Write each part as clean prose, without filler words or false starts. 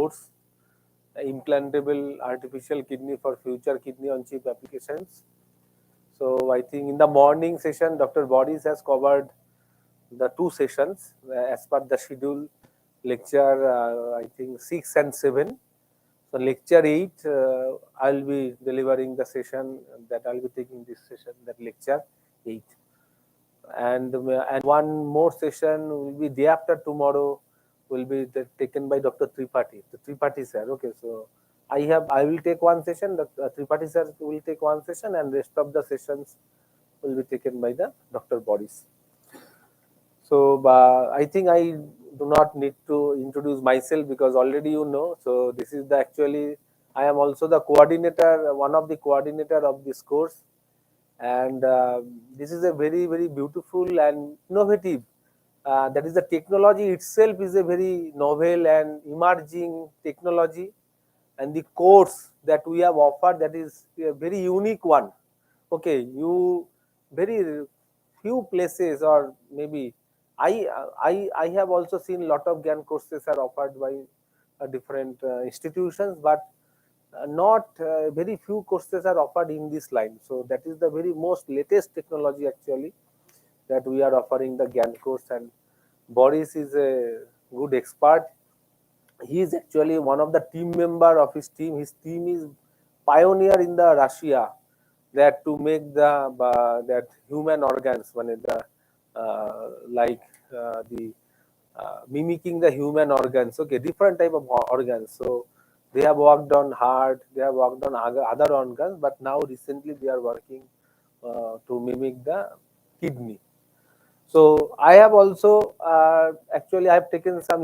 course, implantable artificial kidney for future kidney on chip applications. So I think in the morning session, Dr. Boris has covered the 2 sessions as per the schedule. Lecture I think 6 and 7. So lecture 8, I'll be delivering the session that I'll be taking this session, that lecture 8. And one more session will be day after tomorrow, will be taken by Dr. Tripathi, the Tripathi sir. Okay, so I will take one session, the Tripathi sir will take one session, and rest of the sessions will be taken by the Dr. Boris. So I think I do not need to introduce myself because already you know. So this is the actually, I am also the coordinator, one of the coordinator of this course. And this is a very, very beautiful and innovative. That is, the technology itself is a very novel and emerging technology, and the course that we have offered, that is a very unique one. Okay, you very few places, or maybe I have also seen a lot of GAN courses are offered by different institutions, but not very few courses are offered in this line. So that is the very most latest technology actually that we are offering the GAN course, and Boris is a good expert. He is actually one of the team member of his team. His team is pioneer in the Russia that to make the that human organs, the like the mimicking the human organs. Okay, different type of organs. So they have worked on heart, they have worked on other organs, but now recently they are working to mimic the kidney. So I have also actually I have taken some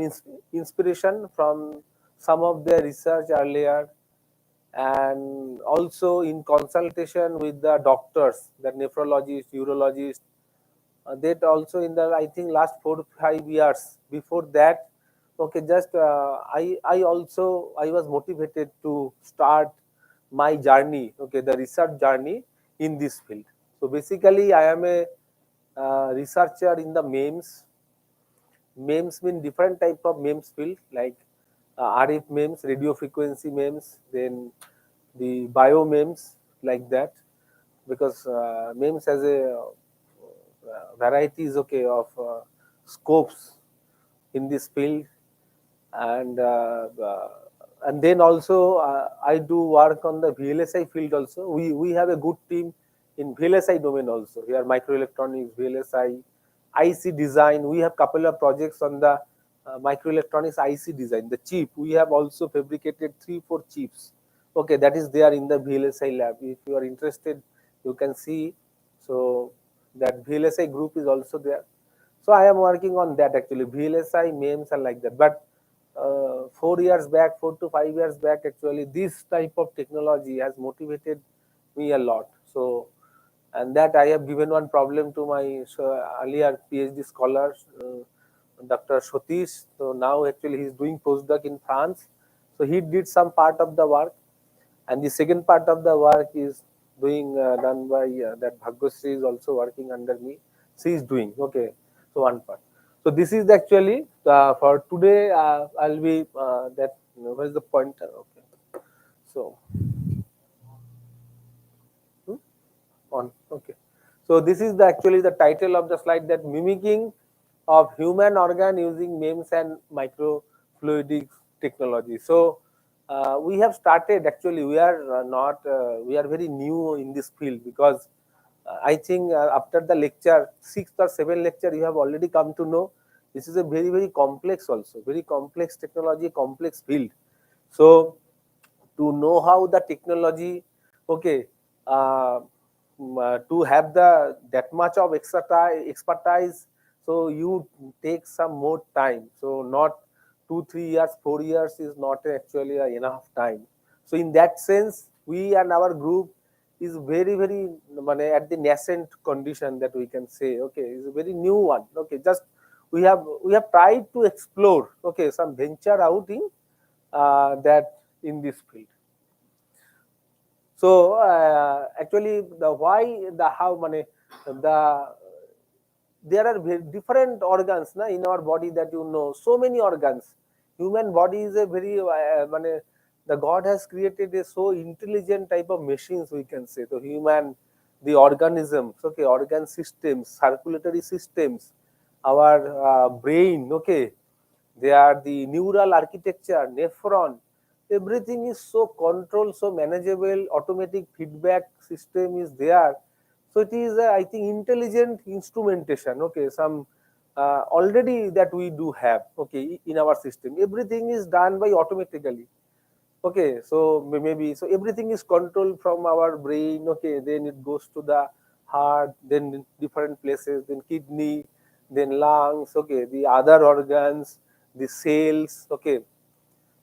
inspiration from some of their research earlier, and also in consultation with the doctors, the nephrologist, urologist, that also in the I think last 4 to 5 years before that. Okay, just I also I was motivated to start my journey. Okay, the research journey in this field. So basically, I am a researcher in the MEMS. MEMS mean different type of MEMS field, like RF MEMS, radio frequency MEMS, then the bio MEMS, like that, because MEMS has a varieties, okay, of scopes in this field. And then also I do work on the VLSI field also. We have a good team in VLSI domain also. Here microelectronics, VLSI, IC design. We have couple of projects on the microelectronics IC design. The chip, we have also fabricated 3-4 chips. Okay, that is there in the VLSI lab. If you are interested, you can see. So that VLSI group is also there. So I am working on that actually. VLSI, MEMS, and like that. But 4 years back, 4 to 5 years back, actually, this type of technology has motivated me a lot. So, and that I have given one problem to my earlier PhD scholar, Dr. Satish. So now actually he is doing postdoc in France. So he did some part of the work, and the second part of the work is doing done by that Bhagyashree is also working under me. She is doing, okay. So one part. So this is actually for today. I'll be that. Where is the pointer? Okay. So on. Okay. So this is actually the title of the slide, that mimicking of human organ using MEMS and microfluidic technology. So we have started actually. We are not. We are very new in this field because I think after the lecture 6th or 7th lecture, you have already come to know this is a very, very complex also, very complex technology, complex field. So to know how the technology, okay, to have the that much of expertise, so you take some more time. So not 2-3 years, 4 years is not actually enough time. So in that sense, we and our group is very, very at the nascent condition, that we can say. Okay, it's a very new one. Okay, just we have tried to explore, okay, some venture out in that in this field. So actually, the why, the how, there are different organs in our body, that so many organs. human body is a very the God has created a so intelligent type of machines, we can say. The human, the organisms, okay, organ systems, circulatory systems, our brain, okay, they are the neural architecture, nephron, everything is so controlled, so manageable, automatic feedback system is there. So it is, I think, intelligent instrumentation, okay, some already that we do have, okay, in our system. Everything is done by automatically. Okay, so maybe so everything is controlled from our brain. Okay, then it goes to the heart, then different places, then kidney, then lungs. Okay, the other organs, the cells. Okay,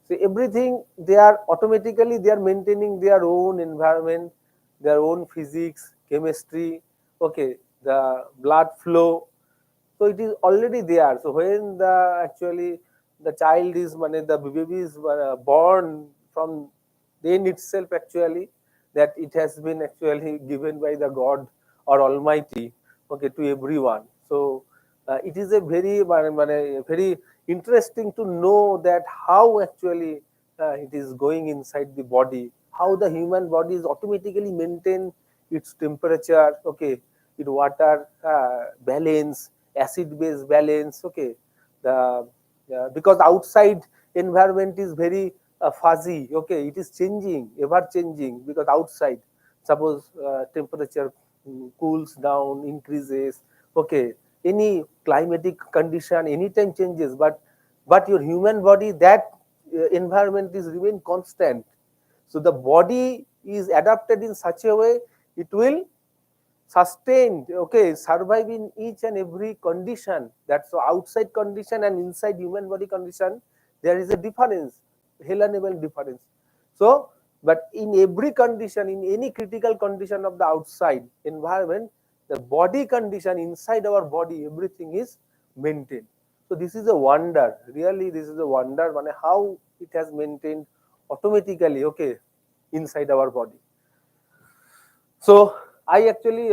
so everything they are automatically they are maintaining their own environment, their own physics, chemistry. Okay, the blood flow, so it is already there. So when the actually the child is the baby is born, from then itself actually that it has been actually given by the God or Almighty, okay, to everyone. So it is a very very interesting to know that how actually it is going inside the body, how the human body is automatically maintain its temperature, okay, its water balance, acid base balance, okay, the because outside environment is very fuzzy, okay, it is changing, ever changing, because outside suppose temperature cools down, increases, okay, any climatic condition anytime changes, but your human body, that environment is remain constant. So the body is adapted in such a way it will sustain, okay, survive in each and every condition. That's so outside condition and inside human body condition, there is a difference, hell and heaven difference. So but in every condition, in any critical condition of the outside environment, the body condition inside our body, everything is maintained. So this is a wonder, really this is a wonder, how it has maintained automatically, okay, inside our body. So I actually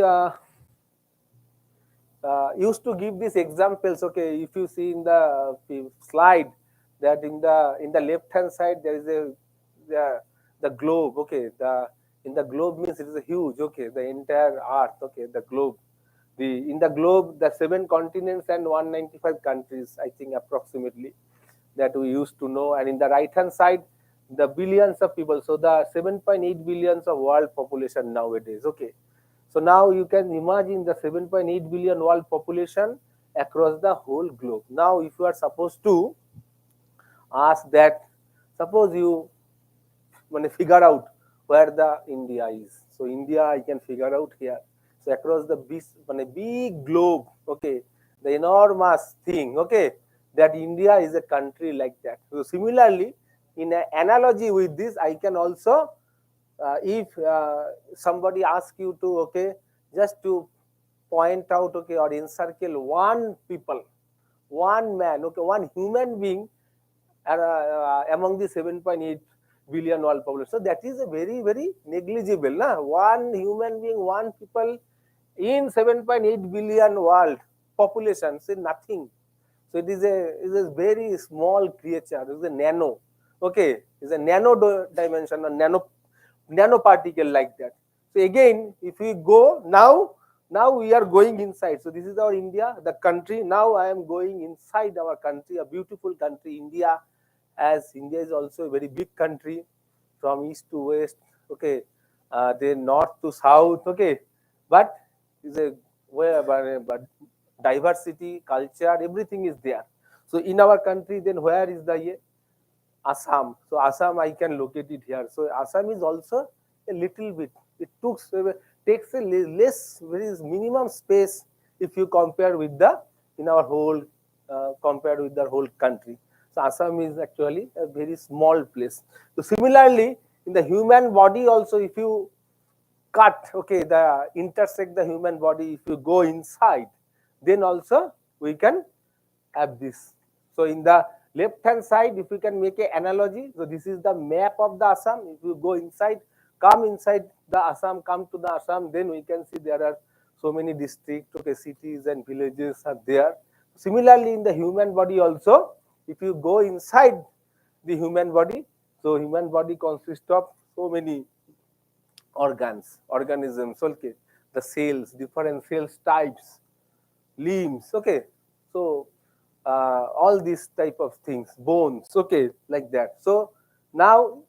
used to give these examples. Okay, if you see in the slide that in the left hand side there is the globe. Okay, the in the globe means it is a huge. Okay, the entire earth. Okay, the globe. The in the globe the 7 continents and 195 countries, I think, approximately, that we used to know. And in the right hand side the billions of people. So the 7.8 billions of world population nowadays. Okay, so now you can imagine the 7.8 billion world population across the whole globe. Now if you are supposed to ask that, suppose you figure out where the India is. So India I can figure out here. So across the big globe, okay, the enormous thing, okay, that India is a country like that. So similarly, in an analogy with this, I can also, if somebody asks you to, okay, just to point out, okay, or encircle one people, one man, okay, one human being among the 7.8 billion world population. So that is a very, very negligible. Na? One human being, one people in 7.8 billion world population, say nothing. So it is a very small creature. It is a nano. Okay, it's a nano dimension, a nanoparticle like that. So again, if we go now we are going inside. So this is our India, the country. Now I am going inside our country, a beautiful country, India. As India is also a very big country, from east to west, okay, then north to south, okay, but is a where but diversity, culture, everything is there. So in our country, then where is the Assam? So Assam, I can locate it here. So Assam is also a little bit. It takes a less, very minimum space if you compare with the in our whole compared with the whole country. So Assam is actually a very small place. So similarly, in the human body also, if you cut, okay, the intersect the human body, if you go inside, then also we can have this. So in the left hand side, if we can make an analogy, so this is the map of the Assam. If you go inside, come inside the Assam, come to the Assam, then we can see there are so many districts, okay, cities and villages are there. Similarly, in the human body also, if you go inside the human body. So human body consists of so many organs, organisms, okay, the cells, different cells types, limbs, okay. So all these type of things, bones, okay, like that. So now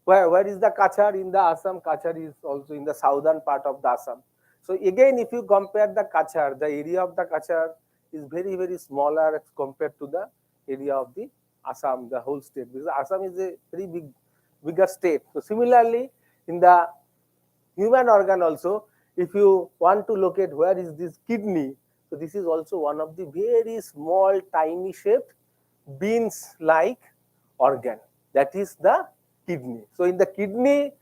where is the Kachar in the Assam? Kachar is also in the southern part of the Assam. So again, if you compare the Kachar, the area of the Kachar is very, very smaller as compared to the area of the Assam, the whole state, because Assam is a very bigger state. So similarly, in the human organ also, if you want to locate where is this kidney, so this is also one of the very small, tiny shaped beans like organ, that is the kidney. So in the kidney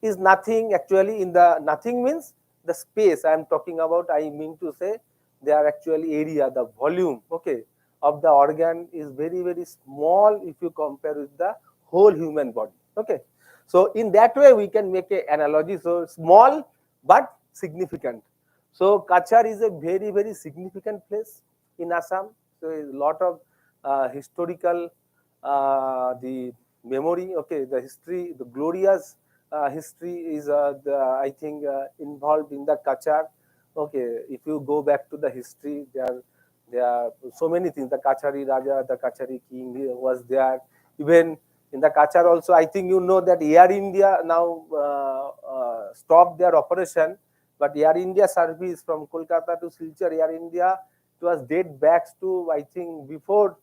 is nothing, actually in the nothing means the space I am talking about, I mean to say they are actually area, the volume, okay, of the organ is very, very small if you compare with the whole human body, okay. So in that way we can make an analogy, so small but significant. So Kachar is a very, very significant place in Assam. So a lot of historical the memory, okay, the history, the glorious history is I think involved in the Kachar. Okay, if you go back to the history, there are so many things. The Kachari Raja, the Kachari king was there. Even in the Kachar also, I think you know that Air India now stopped their operation, but Air India service from Kolkata to Silchar, Air India, it was date back to I think before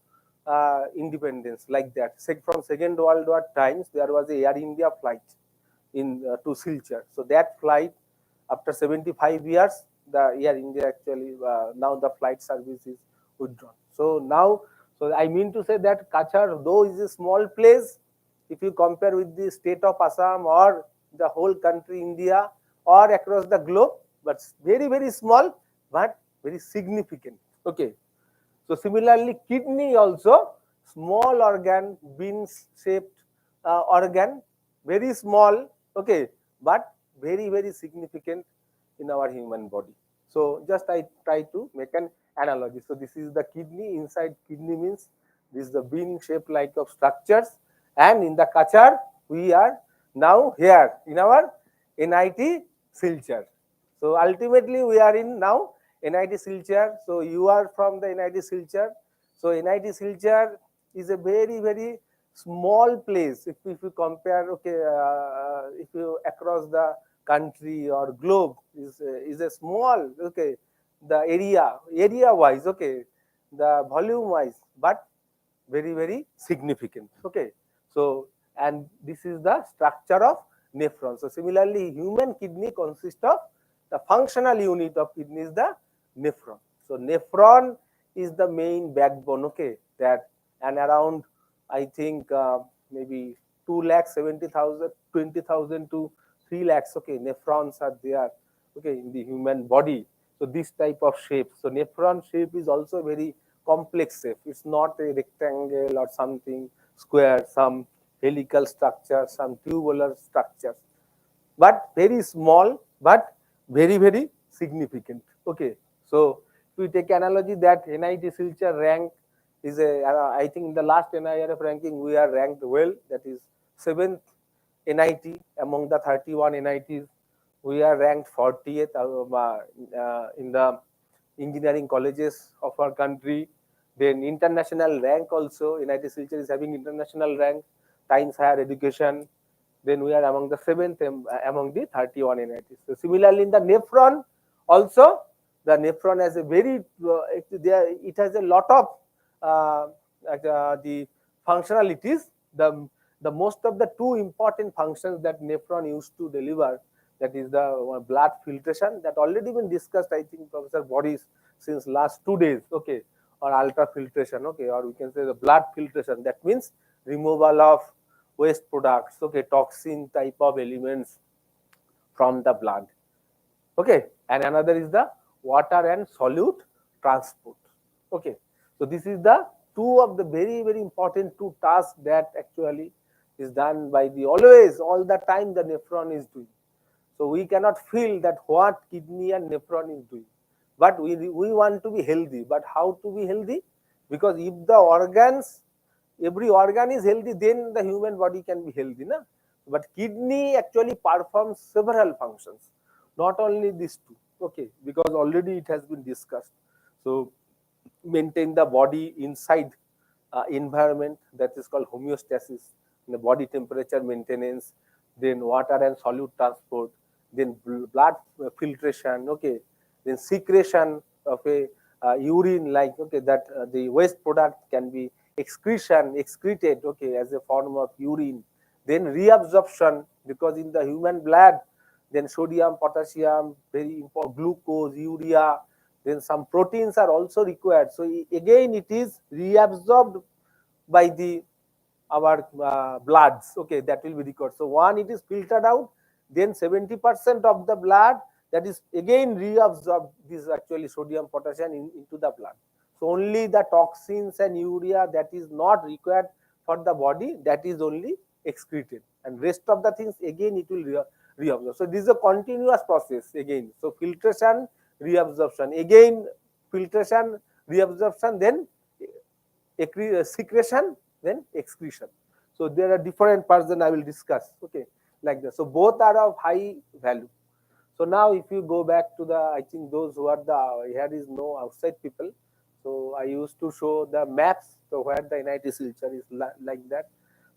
independence, like that. From Second World War times, there was a Air India flight in to Silchar. So that flight, after 75 years, the Air India actually now the flight service is withdrawn. So now, so I mean to say that Kachar, though is a small place, if you compare with the state of Assam or the whole country India or across the globe, but very, very small but very significant. Okay. So similarly, kidney also small organ, bean shaped organ, very small, okay, but very, very significant in our human body. So just I try to make an analogy. So this is the kidney. Inside kidney means this is the bean shaped like of structures, and in the Kachar we are now here in our NIT Silchar. So ultimately we are in now NIT Silchar. So you are from the NIT Silchar. So NIT Silchar is a very, very small place if you compare, okay, if you across the country or globe is a small, okay, the area wise, okay, the volume wise, but very, very significant, okay. So and this is the structure of nephron. So similarly, human kidney consists of the functional unit of kidney is the nephron. So nephron is the main backbone, okay, that, and around I think maybe 2,70,000, 20,000 to 3 lakhs, okay, nephrons are there, okay, in the human body. So this type of shape. So nephron shape is also very complex shape. It's not a rectangle or something square, some helical structure, some tubular structures, but very small, but very, very significant. Okay. So if we take analogy that NIT Silchar rank is a, I think in the last NIRF ranking we are ranked well, that is 7th NIT among the 31 NITs. We are ranked 40th in the engineering colleges of our country. Then international rank also, NIT Silchar is having international rank, Times Higher Education. Then we are among the 7th among the 31 NITs. So similarly, in the nephron also, the nephron has a very, it has a lot of the functionalities. The most of the two important functions that nephron used to deliver, that is the blood filtration, that already been discussed, I think, Professor Boris, since last 2 days, okay, or ultrafiltration, okay, or we can say the blood filtration, that means removal of waste products, okay, toxin type of elements from the blood, okay, and another is the water and solute transport, okay. So this is the two of the very, very important two tasks that actually is done by the always, all the time the nephron is doing. So we cannot feel that what kidney and nephron is doing, but we want to be healthy. But how to be healthy? Because if the organs every organ is healthy, then the human body can be healthy, na? But kidney actually performs several functions, not only these two, okay, because already it has been discussed. So maintain the body inside environment, that is called homeostasis, the body temperature maintenance, then water and solute transport, then blood filtration, okay, then secretion of a urine, like, okay, that the waste product can be excreted, okay, as a form of urine, then reabsorption, because in the human blood, then sodium, potassium, very important, glucose, urea, then some proteins are also required. So again, it is reabsorbed by the our bloods, okay, that will be required. So one, it is filtered out, then 70% of the blood, that is again reabsorbed this actually sodium, potassium into the blood. So only the toxins and urea that is not required for the body, that is only excreted, and rest of the things again it will reabsorb. So this is a continuous process again. So filtration, reabsorption, again filtration, reabsorption, then secretion, then excretion. So there are different parts that I will discuss, okay, like that. So both are of high value. So now if you go back to the, I think those who are the, here is no outside people. So I used to show the maps, so where the NIT Silchar is like that.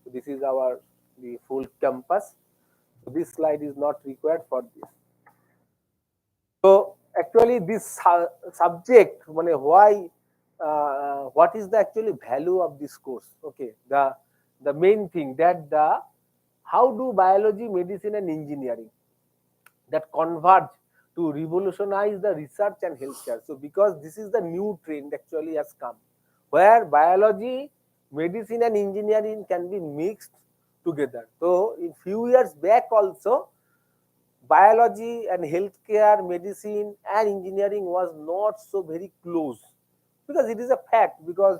So this is the full campus. So this slide is not required for this. So actually this subject, why, what is the actually value of this course? Okay, the main thing that the how do biology, medicine, and engineering that converge to revolutionize the research and healthcare. So because this is the new trend actually has come, where biology, medicine, and engineering can be mixed together. So in few years back also, biology and healthcare, medicine and engineering was not so very close, because it is a fact, because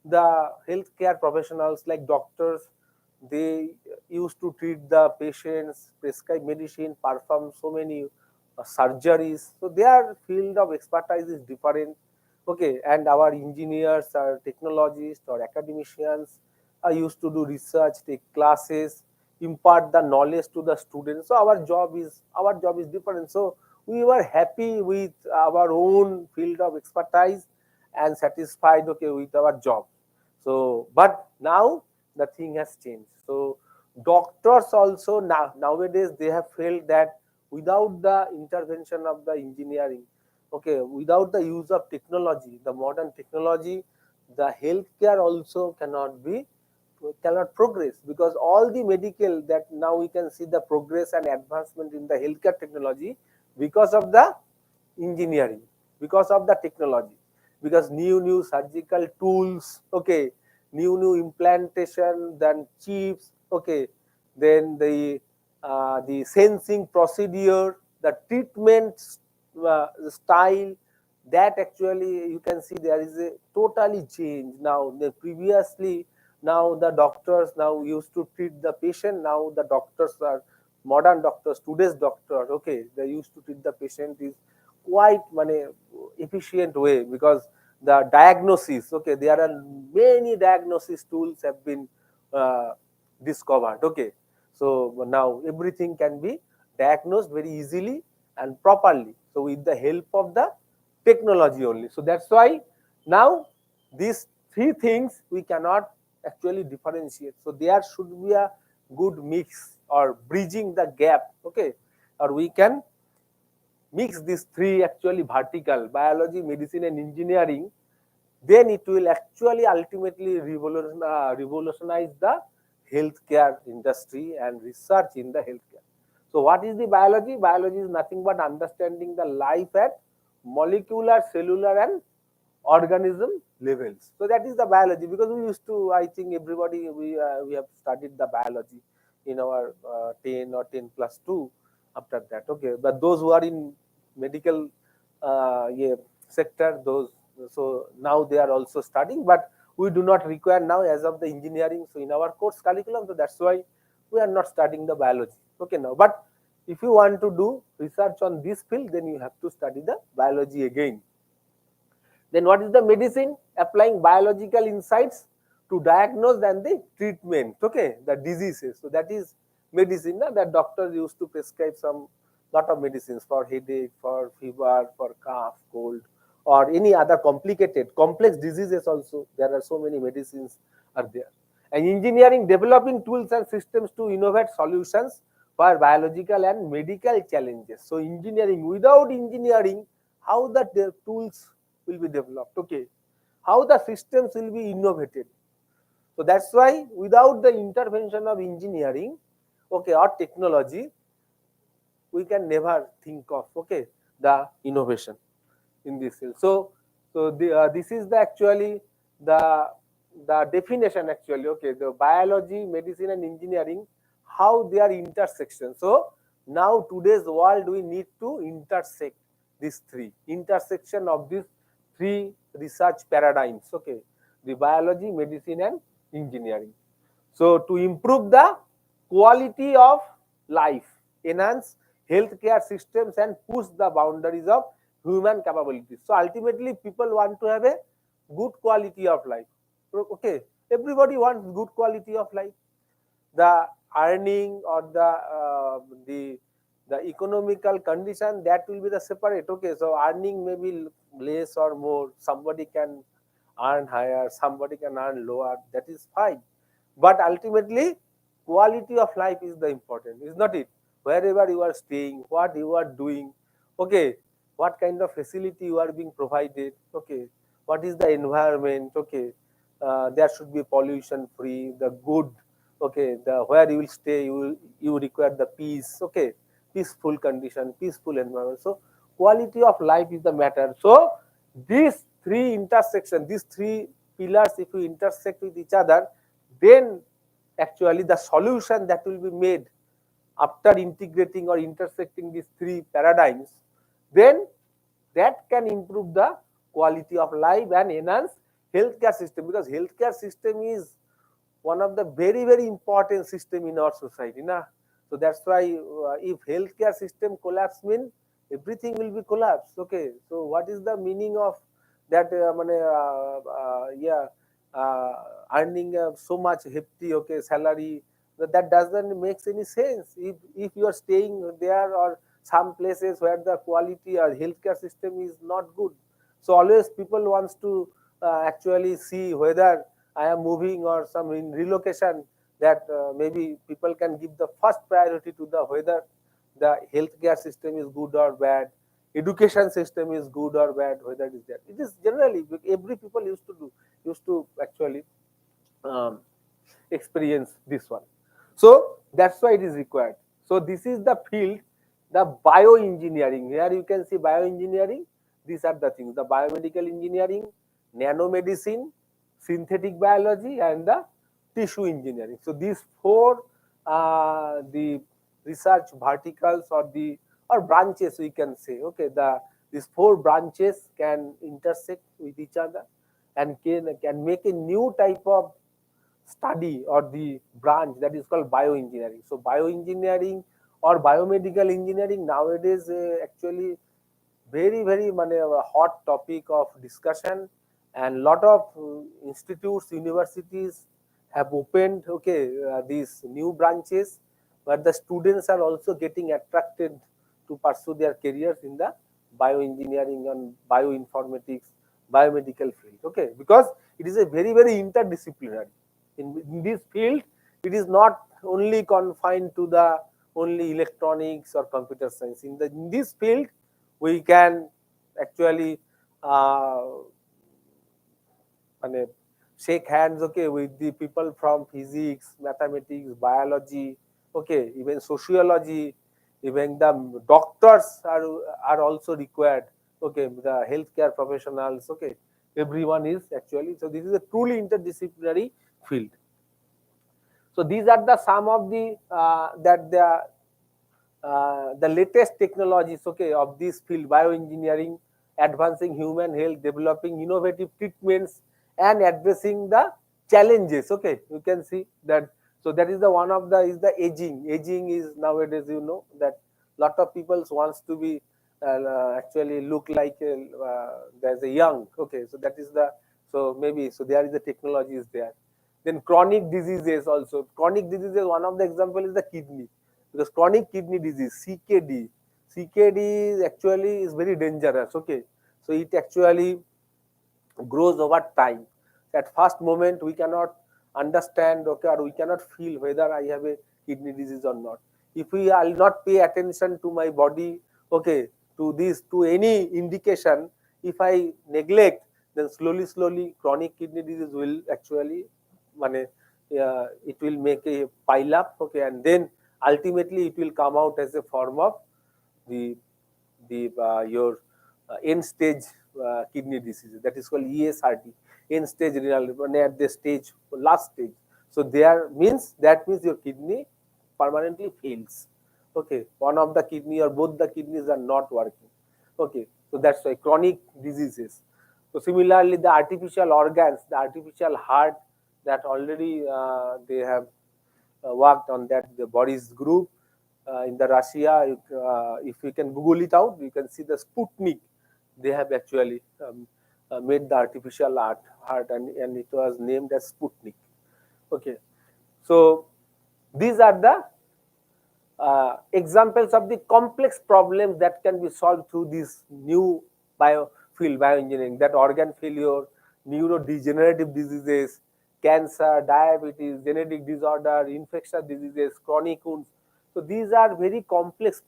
the healthcare professionals like doctors, they used to treat the patients, prescribe medicine, perform so many surgeries. So their field of expertise is different, okay, and our engineers or technologists or academicians are used to do research, take classes, impart the knowledge to the students. So our job is different. So we were happy with our own field of expertise and satisfied, okay, with our job. So but now the thing has changed. So doctors also nowadays they have felt that without the intervention of the engineering, okay, without the use of technology, the modern technology, the healthcare also cannot progress, because all the medical that now we can see the progress and advancement in the healthcare technology because of the engineering, because of the technology, because new surgical tools, okay, new implantation, then chips, okay, then the sensing procedure, the treatment style, that actually you can see there is a totally change now. The previously, now the doctors now used to treat the patient, now the doctors are modern doctors, today's doctor, okay, they used to treat the patient is quite efficient way, because the diagnosis, okay, there are many diagnosis tools have been uh, discovered, okay. So now everything can be diagnosed very easily and properly, so with the help of the technology only. So that's why now these three things we cannot actually differentiate. So there should be a good mix or bridging the gap, okay, or we can mix these three actually vertical, biology, medicine, and engineering, then it will actually ultimately revolutionize the healthcare industry and research in the healthcare. So what is the biology? Biology is nothing but understanding the life at molecular, cellular, and organism levels. So that is the biology, because we used to, I think everybody, we have studied the biology in our 10 or 10 plus 2 after that, okay. But those who are in medical yeah, sector, those, so now they are also studying, but we do not require now as of the engineering. So in our course curriculum, so that's why we are not studying the biology, okay, now. But if you want to do research on this field, then you have to study the biology again. Then what is the medicine? Applying biological insights to diagnose and the treatment, okay, the diseases. So that is medicine, na? That doctor used to prescribe some lot of medicines for headache, for fever, for cough, cold, or any other complicated, complex diseases also. There are so many medicines are there. And engineering developing tools and systems to innovate solutions for biological and medical challenges. So engineering, without engineering, how the tools will be developed, okay, how the systems will be innovated. So that's why without the intervention of engineering, okay, or technology, we can never think of, okay, the innovation in this field. So this is the actually the definition actually, okay, the biology, medicine and engineering, how they are intersection. So now today's world we need to intersect these three, intersection of these three research paradigms, okay, the biology, medicine and engineering. So to improve the quality of life, enhance healthcare systems and push the boundaries of human capabilities. So ultimately people want to have a good quality of life. Okay, everybody wants good quality of life. The earning or the economical condition, that will be the separate, okay. So earning may be less or more, somebody can earn higher, somebody can earn lower, that is fine, but ultimately quality of life is the important, is not it? Wherever you are staying, what you are doing, okay, what kind of facility you are being provided, okay, what is the environment, okay, there should be pollution free, the good, okay, the where you will stay, you require the peace, okay, peaceful condition, peaceful environment. So quality of life is the matter. So these three intersection, these three pillars, if you intersect with each other, then actually the solution that will be made after integrating or intersecting these three paradigms, then that can improve the quality of life and enhance healthcare system, because healthcare system is one of the very important system in our society, na. So that's why if healthcare system collapse, mean everything will be collapsed, okay. So what is the meaning of that yeah, earning so much hefty, okay, salary, that doesn't makes any sense if you are staying there or some places where the quality or healthcare system is not good. So always people wants to actually see whether I am moving or some in relocation, that maybe people can give the first priority to the whether the healthcare system is good or bad, education system is good or bad, whether it is that. It is generally every people used to actually um, experience this one. So that's why it is required. So this is the field, the bioengineering. Here you can see bioengineering. These are the things: the biomedical engineering, nanomedicine, synthetic biology, and the tissue engineering. So these four, the research verticals or the or branches, we can say. Okay, these four branches can intersect with each other and can make a new type of study or the branch that is called bioengineering. So bioengineering or biomedical engineering nowadays actually very hot topic of discussion, and lot of institutes, universities have opened, okay, these new branches, but the students are also getting attracted to pursue their careers in the bioengineering and bioinformatics, biomedical field, okay, because it is a very interdisciplinary. In this field, it is not only confined to the only electronics or computer science. In this field, we can actually মানে shake hands, okay, with the people from physics, mathematics, biology, okay, even sociology, even the doctors are also required, okay, the healthcare professionals, okay, everyone is actually. So this is a truly interdisciplinary field. So these are the some of the that the latest technologies, okay, of this field, bioengineering, advancing human health, developing innovative treatments, and addressing the challenges. Okay, you can see that. So that is the one of the is the aging. Aging is nowadays, you know, that lot of people wants to be actually look like there's a young. Okay, so that is the, so maybe so there is the technology is there. Then chronic diseases also. Chronic diseases, one of the example is the kidney, because chronic kidney disease, CKD. CKD is actually is very dangerous. Okay, so it actually grows over time. At first moment, we cannot understand, okay, or we cannot feel whether I have a kidney disease or not. If we will not pay attention to my body, okay, to this, to any indication, if I neglect, then slowly chronic kidney disease will actually, it will make a pile up, okay, and then ultimately it will come out as a form of the your end stage kidney disease, that is called ESRD, end stage renal, at the stage last stage. So there means, that means your kidney permanently fails. Okay, one of the kidney or both the kidneys are not working. Okay, so that's why chronic diseases. So similarly, the artificial organs, the artificial heart, that already they have worked on that, the Boris group in the Russia. If you can Google it out, you can see the Sputnik. They have actually made the artificial heart, and it was named as Sputnik. Okay, so these are the examples of the complex problems that can be solved through this new bioengineering, that organ failure, neurodegenerative diseases, cancer, diabetes, genetic disorder, infectious diseases, chronic wounds. So these are very complex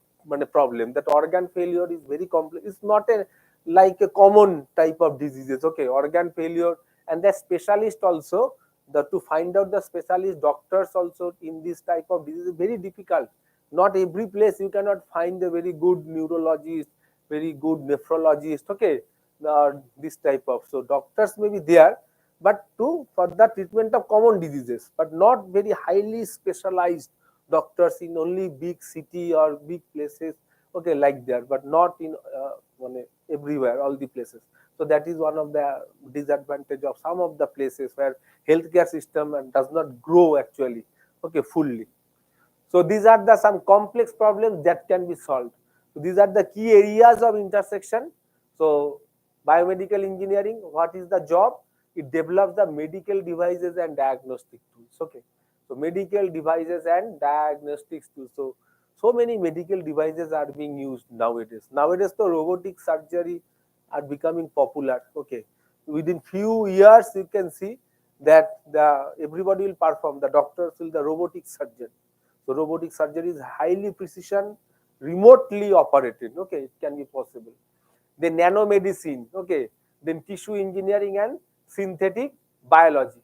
problem. That organ failure is very complex. It's not a like a common type of diseases. Okay, organ failure, and the specialist also, the to find out the specialist doctors also in this type of disease is very difficult. Not every place you cannot find a very good neurologist, very good nephrologist. Okay, this type of, so doctors may be there, but for the treatment of common diseases, but not very highly specialized doctors in only big city or big places. Okay, like there, but not in everywhere, all the places. So that is one of the disadvantage of some of the places where healthcare system does not grow actually, okay, fully. So these are the some complex problems that can be solved. So these are the key areas of intersection. So biomedical engineering, what is the job? It develops the medical devices and diagnostic tools. Okay, so medical devices and diagnostics tools. So many medical devices are being used nowadays. Nowadays, the robotic surgery are becoming popular. Okay, within few years, you can see that everybody will perform. The doctors will the robotic surgery. So robotic surgery is highly precision, remotely operated. Okay, it can be possible. Then nanomedicine. Okay, then tissue engineering and synthetic biology.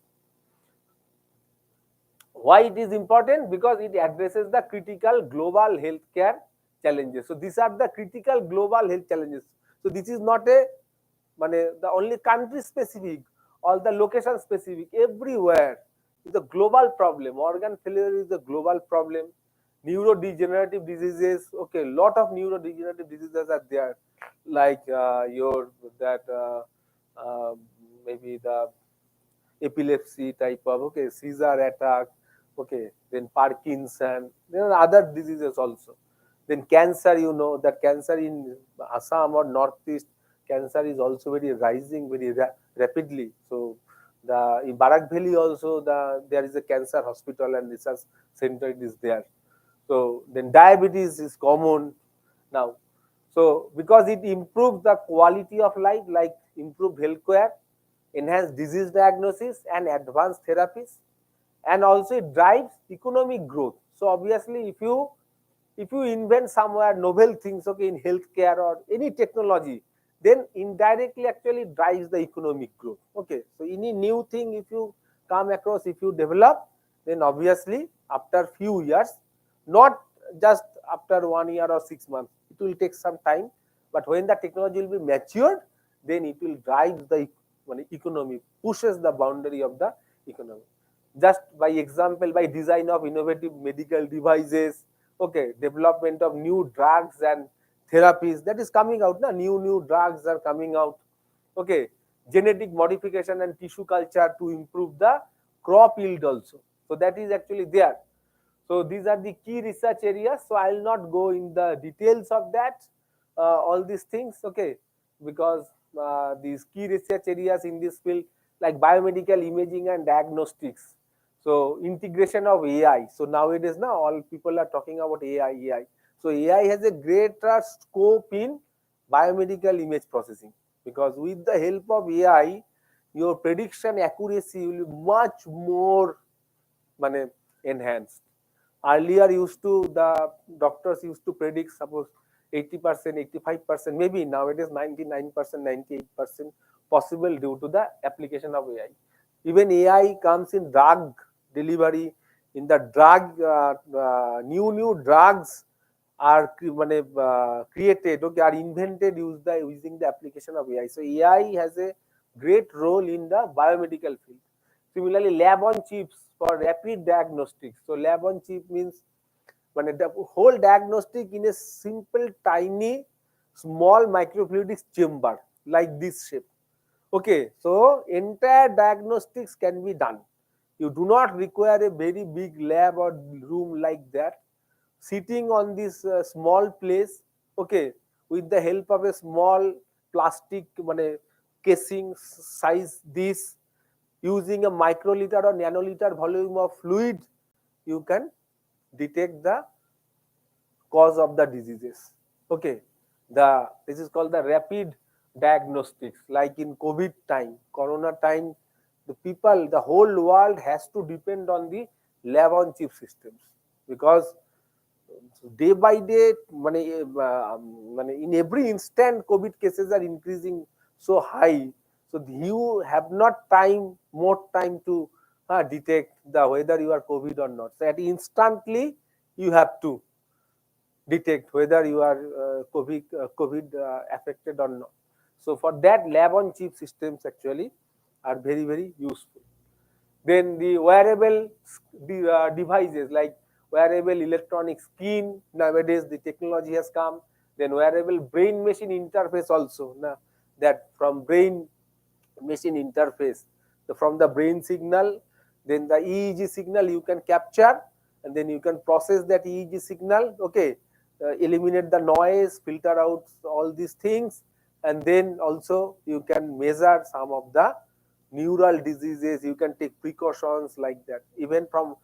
Why it is important? Because it addresses the critical global healthcare challenges. So these are the critical global health challenges. So this is not a the only country specific, all the location specific, everywhere is a global problem. Organ failure is a global problem. Neurodegenerative diseases, okay, lot of neurodegenerative diseases are there, like your that maybe the epilepsy type of, okay, seizure attack, okay, then Parkinson, there are other diseases also. Then cancer, you know that cancer in Assam or Northeast, cancer is also very rising very rapidly. So the in Barak Valley also there is a cancer hospital and research center, it is there. So then diabetes is common now. So because it improves the quality of life, like improved healthcare, enhanced disease diagnosis and advanced therapies, and also it drives economic growth. So obviously, if you invent somewhere novel things, okay, in healthcare or any technology, then indirectly actually drives the economic growth. Okay, so any new thing if you come across, if you develop, then obviously after few years, not just after 1 year or 6 months, it will take some time, but when the technology will be matured, then it will drive the economy, pushes the boundary of the economy. Just by example, by design of innovative medical devices, okay, development of new drugs and therapies that is coming out. New drugs are coming out. Okay, genetic modification and tissue culture to improve the crop yield also. So that is actually there. So these are the key research areas. So I will not go in the details of that, all these things, okay, because these key research areas in this field, like biomedical imaging and diagnostics, So integration of AI. So nowadays now all people are talking about AI. So AI has a greater scope in biomedical image processing, because with the help of AI, your prediction accuracy will be much more enhanced. Earlier the doctors used to predict suppose 80%, 85%, maybe nowadays 99%, 98% possible due to the application of AI. Even AI comes in drug delivery. In the drug, new drugs are created, okay, are invented using the application of AI. So AI has a great role in the biomedical field. Similarly, lab on chips for rapid diagnostics. So lab on chip means the whole diagnostic in a simple, tiny, small microfluidics chamber like this shape. Okay, so entire diagnostics can be done. You do not require a very big lab or room like that. Sitting on this small place, okay, with the help of a small plastic casing size this, using a microliter or nanoliter volume of fluid, you can detect the cause of the diseases. Okay, this is called the rapid diagnostics. Like in COVID time, Corona time, the whole world has to depend on the lab on chip systems, because day by day, in every instant, COVID cases are increasing so high. So you have not more time to detect whether you are COVID or not. So at instantly, you have to detect whether you are COVID affected or not. So for that, lab on chip systems actually are very, very useful. Then the wearable devices like wearable electronic skin, nowadays the technology has come. Then wearable brain machine interface also, that from brain machine interface. So from the brain signal, then the EEG signal you can capture, and then you can process that EEG signal, okay, eliminate the noise, filter out all these things, and then also you can measure some of the neural diseases. You can take precautions like that. Even from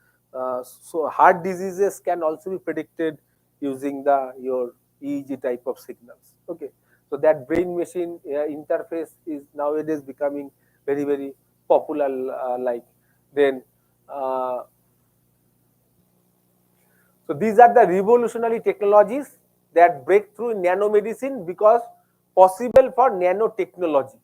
so heart diseases can also be predicted using your EEG type of signals. Okay, so that brain machine interface is nowadays becoming very, very popular. Like then. So these are the revolutionary technologies that break through in nanomedicine, because possible for nanotechnology.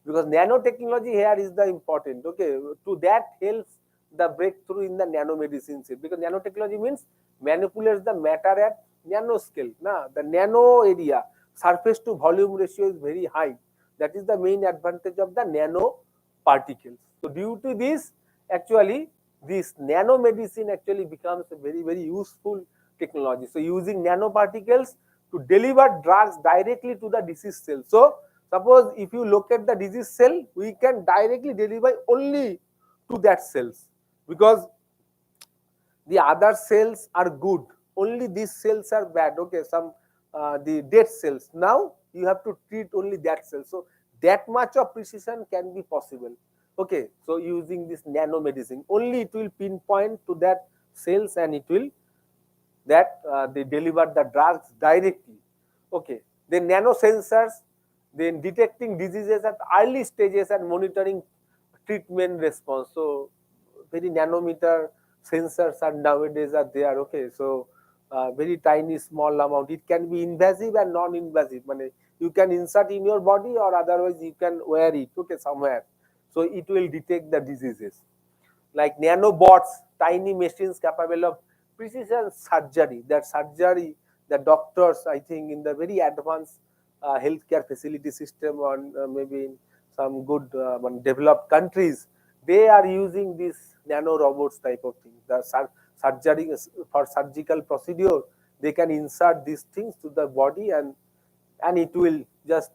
Because nanotechnology here is the important. Okay, to that helps the breakthrough in the nanomedicine field. Because nanotechnology means manipulates the matter at nanoscale. The nano area, surface to volume ratio is very high. That is the main advantage of the nano particles. So due to this, actually, this nanomedicine actually becomes a very, very useful technology. So using nanoparticles to deliver drugs directly to the disease cell. So suppose if you look at the disease cell, we can directly deliver only to that cells, because the other cells are good, only these cells are bad. Okay, some the dead cells, now you have to treat only that cell. So that much of precision can be possible. Okay, so using this nanomedicine, only it will pinpoint to that cells, and it will they deliver the drugs directly. Okay, then nanosensors, then detecting diseases at early stages and monitoring treatment response. So very nanometer sensors are nowadays are there. Okay, so very tiny small amount. It can be invasive and non-invasive. You can insert in your body, or otherwise you can wear it, okay, somewhere. So it will detect the diseases. Like nanobots, tiny machines capable of precision surgery. That surgery, the doctors, I think, in the very advanced healthcare facility system, or maybe in some good developed countries, they are using these nano robots type of thing. The surgery for surgical procedure, they can insert these things to the body, and it will just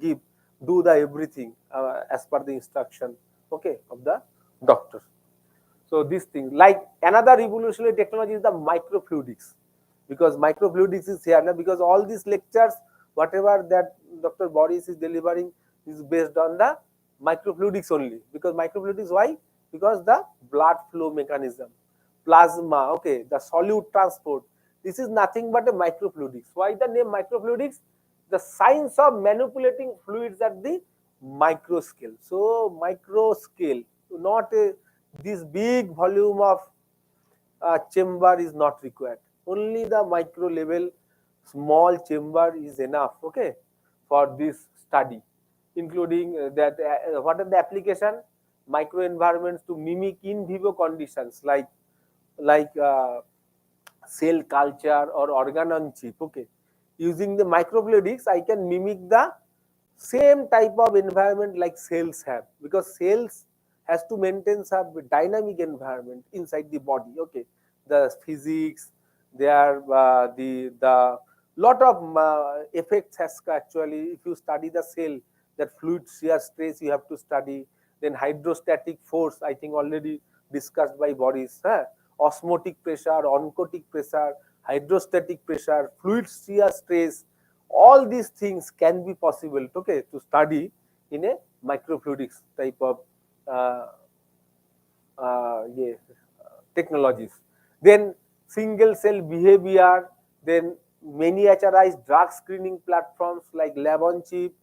do the everything as per the instruction, okay, of the doctor. So this thing, like another revolutionary technology is the microfluidics, because microfluidics is here now, because all these lectures, whatever that Dr. Boris is delivering, is based on the microfluidics only. Because microfluidics, why? because the blood flow mechanism, plasma, okay, the solute transport. This is nothing but a microfluidics. Why the name microfluidics? The science of manipulating fluids at the micro scale. So micro scale, not this big volume of chamber is not required. Only the micro level small chamber is enough, okay, for this study, including that what are the application? Micro environments to mimic in vivo conditions like cell culture or organ on chip, okay. Using the microfluidics, I can mimic the same type of environment like cells have, because cells has to maintain some dynamic environment inside the body, okay. The physics, there the lot of effects has actually, if you study the cell, that fluid shear stress you have to study, then hydrostatic force, I think already discussed by Boris, huh? Osmotic pressure, oncotic pressure, hydrostatic pressure, fluid shear stress, all these things can be possible, okay, to study in a microfluidics type of uh, yeah, technologies. Then single cell behavior, then miniaturized drug screening platforms like lab on chip,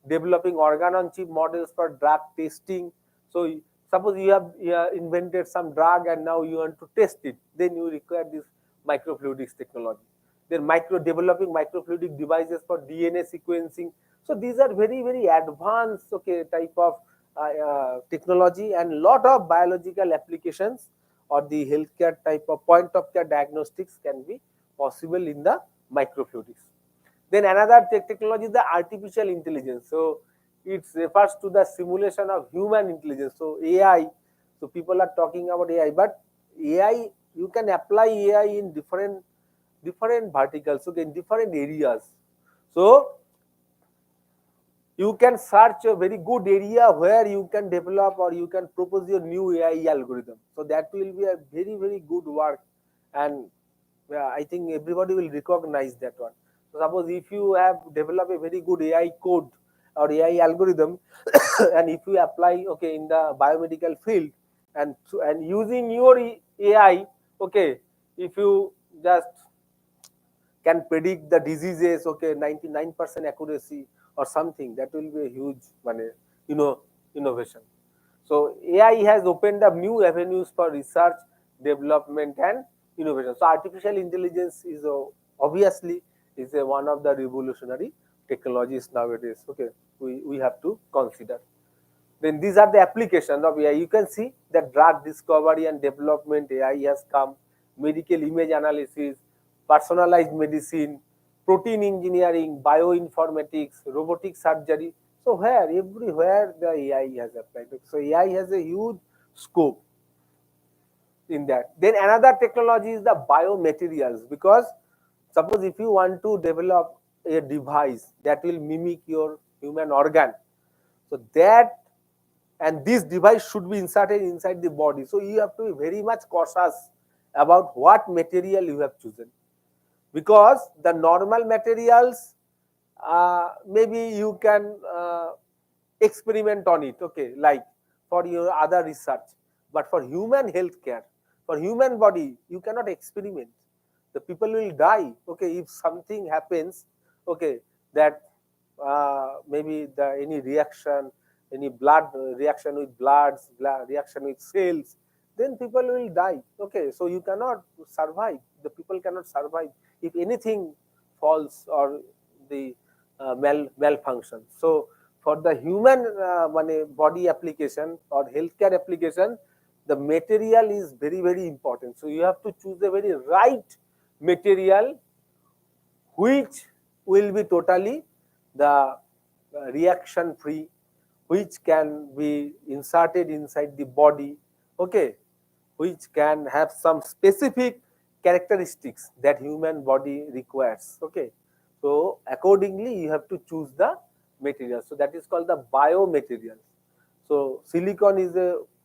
developing organ on chip models for drug testing. So suppose you have invented some drug and now you want to test it, then you require this microfluidics technology. Then developing microfluidic devices for DNA sequencing. So these are very advanced, okay, type of technology, and lot of biological applications or the healthcare type of point of care diagnostics can be possible in the microfluidics. Then another technology is the artificial intelligence. So it refers to the simulation of human intelligence. So AI, so people are talking about AI, but AI, you can apply AI in different verticals, okay, in different areas. So you can search a very good area where you can develop or you can propose your new AI algorithm. So that will be a very good work, and I think everybody will recognize that one. So suppose if you have developed a very good AI code or AI algorithm, and if you apply, okay, in the biomedical field, and using your AI, okay, if you just can predict the diseases, okay, 99% accuracy or something, that will be a huge you know innovation. So AI has opened up new avenues for research, development, and innovation. So artificial intelligence is obviously is one of the revolutionary technologies nowadays, okay, we have to consider. Then these are the applications of AI. You can see that drug discovery and development AI has come, medical image analysis, personalized medicine, protein engineering, bioinformatics, robotic surgery. So where everywhere the AI has applied. So AI has a huge scope in that. Then another technology is the biomaterials, because suppose if you want to develop a device that will mimic your human organ, so that, and this device should be inserted inside the body. So you have to be very much cautious about what material you have chosen, because the normal materials, maybe you can experiment on it, okay, like for your other research, but for human healthcare, for human body, you cannot experiment. The people will die, okay, if something happens, okay, that maybe any reaction, any blood reaction with bloods, reaction with cells, then people will die, okay. So you cannot survive, the people cannot survive if anything falls or the malfunction. So for the human body application or healthcare application, the material is very important. So you have to choose a very right material which will be totally the reaction free, which can be inserted inside the body, okay, which can have some specific characteristics that human body requires, okay. So accordingly you have to choose the material. So that is called the biomaterial. So silicon is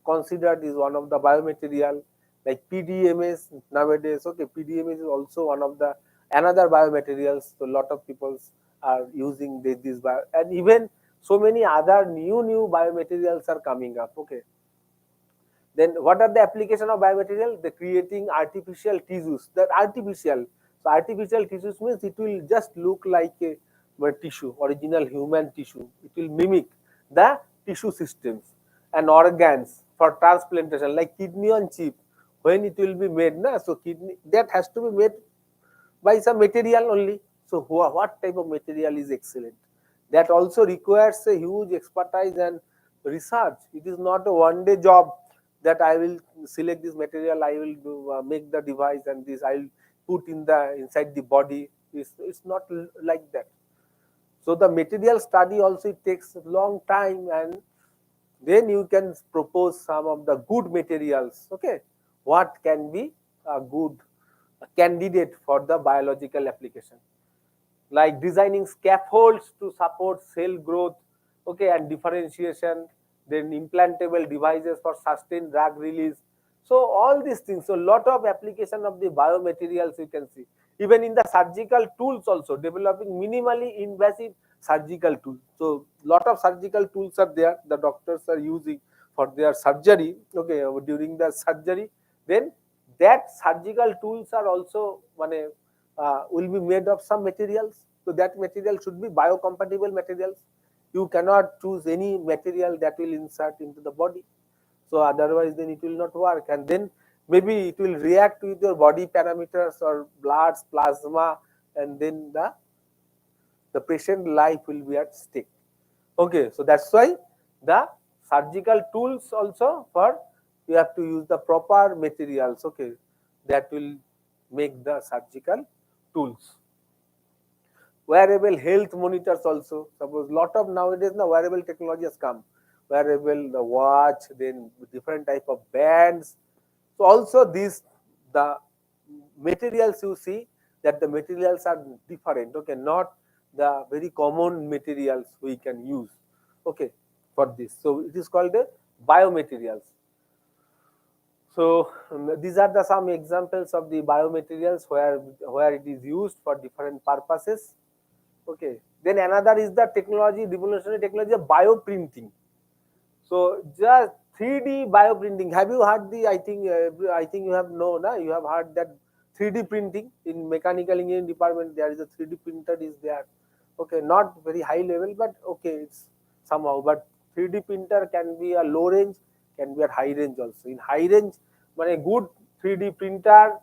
considered is one of the biomaterial, like PDMS nowadays, okay, PDMS is also one of the another biomaterials. So a lot of people are using this and even so many other new biomaterials are coming up, okay. Then what are the application of biomaterial? The creating artificial tissues. That artificial. So artificial tissues means it will just look like a tissue, original human tissue. It will mimic the tissue systems and organs for transplantation, like kidney on chip. When it will be made, na, so kidney that has to be made by some material only. So what type of material is excellent? That also requires a huge expertise and research. It is not a one-day job that I will select this material, I will do, make the device, and this I will put in the inside the body. It's not like that. So the material study also it takes a long time, and then you can propose some of the good materials. Okay, what can be a good candidate for the biological application, like designing scaffolds to support cell growth, okay, and differentiation, then implantable devices for sustained drug release. So all these things, so lot of application of the biomaterials you can see. Even in the surgical tools also, developing minimally invasive surgical tools. So lot of surgical tools are there, the doctors are using for their surgery, okay, during the surgery. Then that surgical tools are also will be made of some materials. So that material should be biocompatible materials. You cannot choose any material that will insert into the body. So otherwise then it will not work, and then maybe it will react with your body parameters or blood, plasma, and then the patient life will be at stake. Okay, so that's why the surgical tools also, for you have to use the proper materials, okay, that will make the surgical tools. Wearable health monitors also. Suppose lot of nowadays the wearable technology has come. Wearable, the watch, then different type of bands. So also these, the materials you see, that the materials are different, okay, not the very common materials we can use, okay, for this. So it is called the biomaterials. So these are the some examples of the biomaterials where it is used for different purposes. Okay. Then another is the technology, revolutionary technology of bioprinting. So just 3D bioprinting. Have you heard the? I think you have known. You have heard that 3D printing in mechanical engineering department. There is a 3D printer is there. Okay, not very high level, but okay, it's somehow. But 3D printer can be a low range, can be at high range also. In high range, but a good 3D printer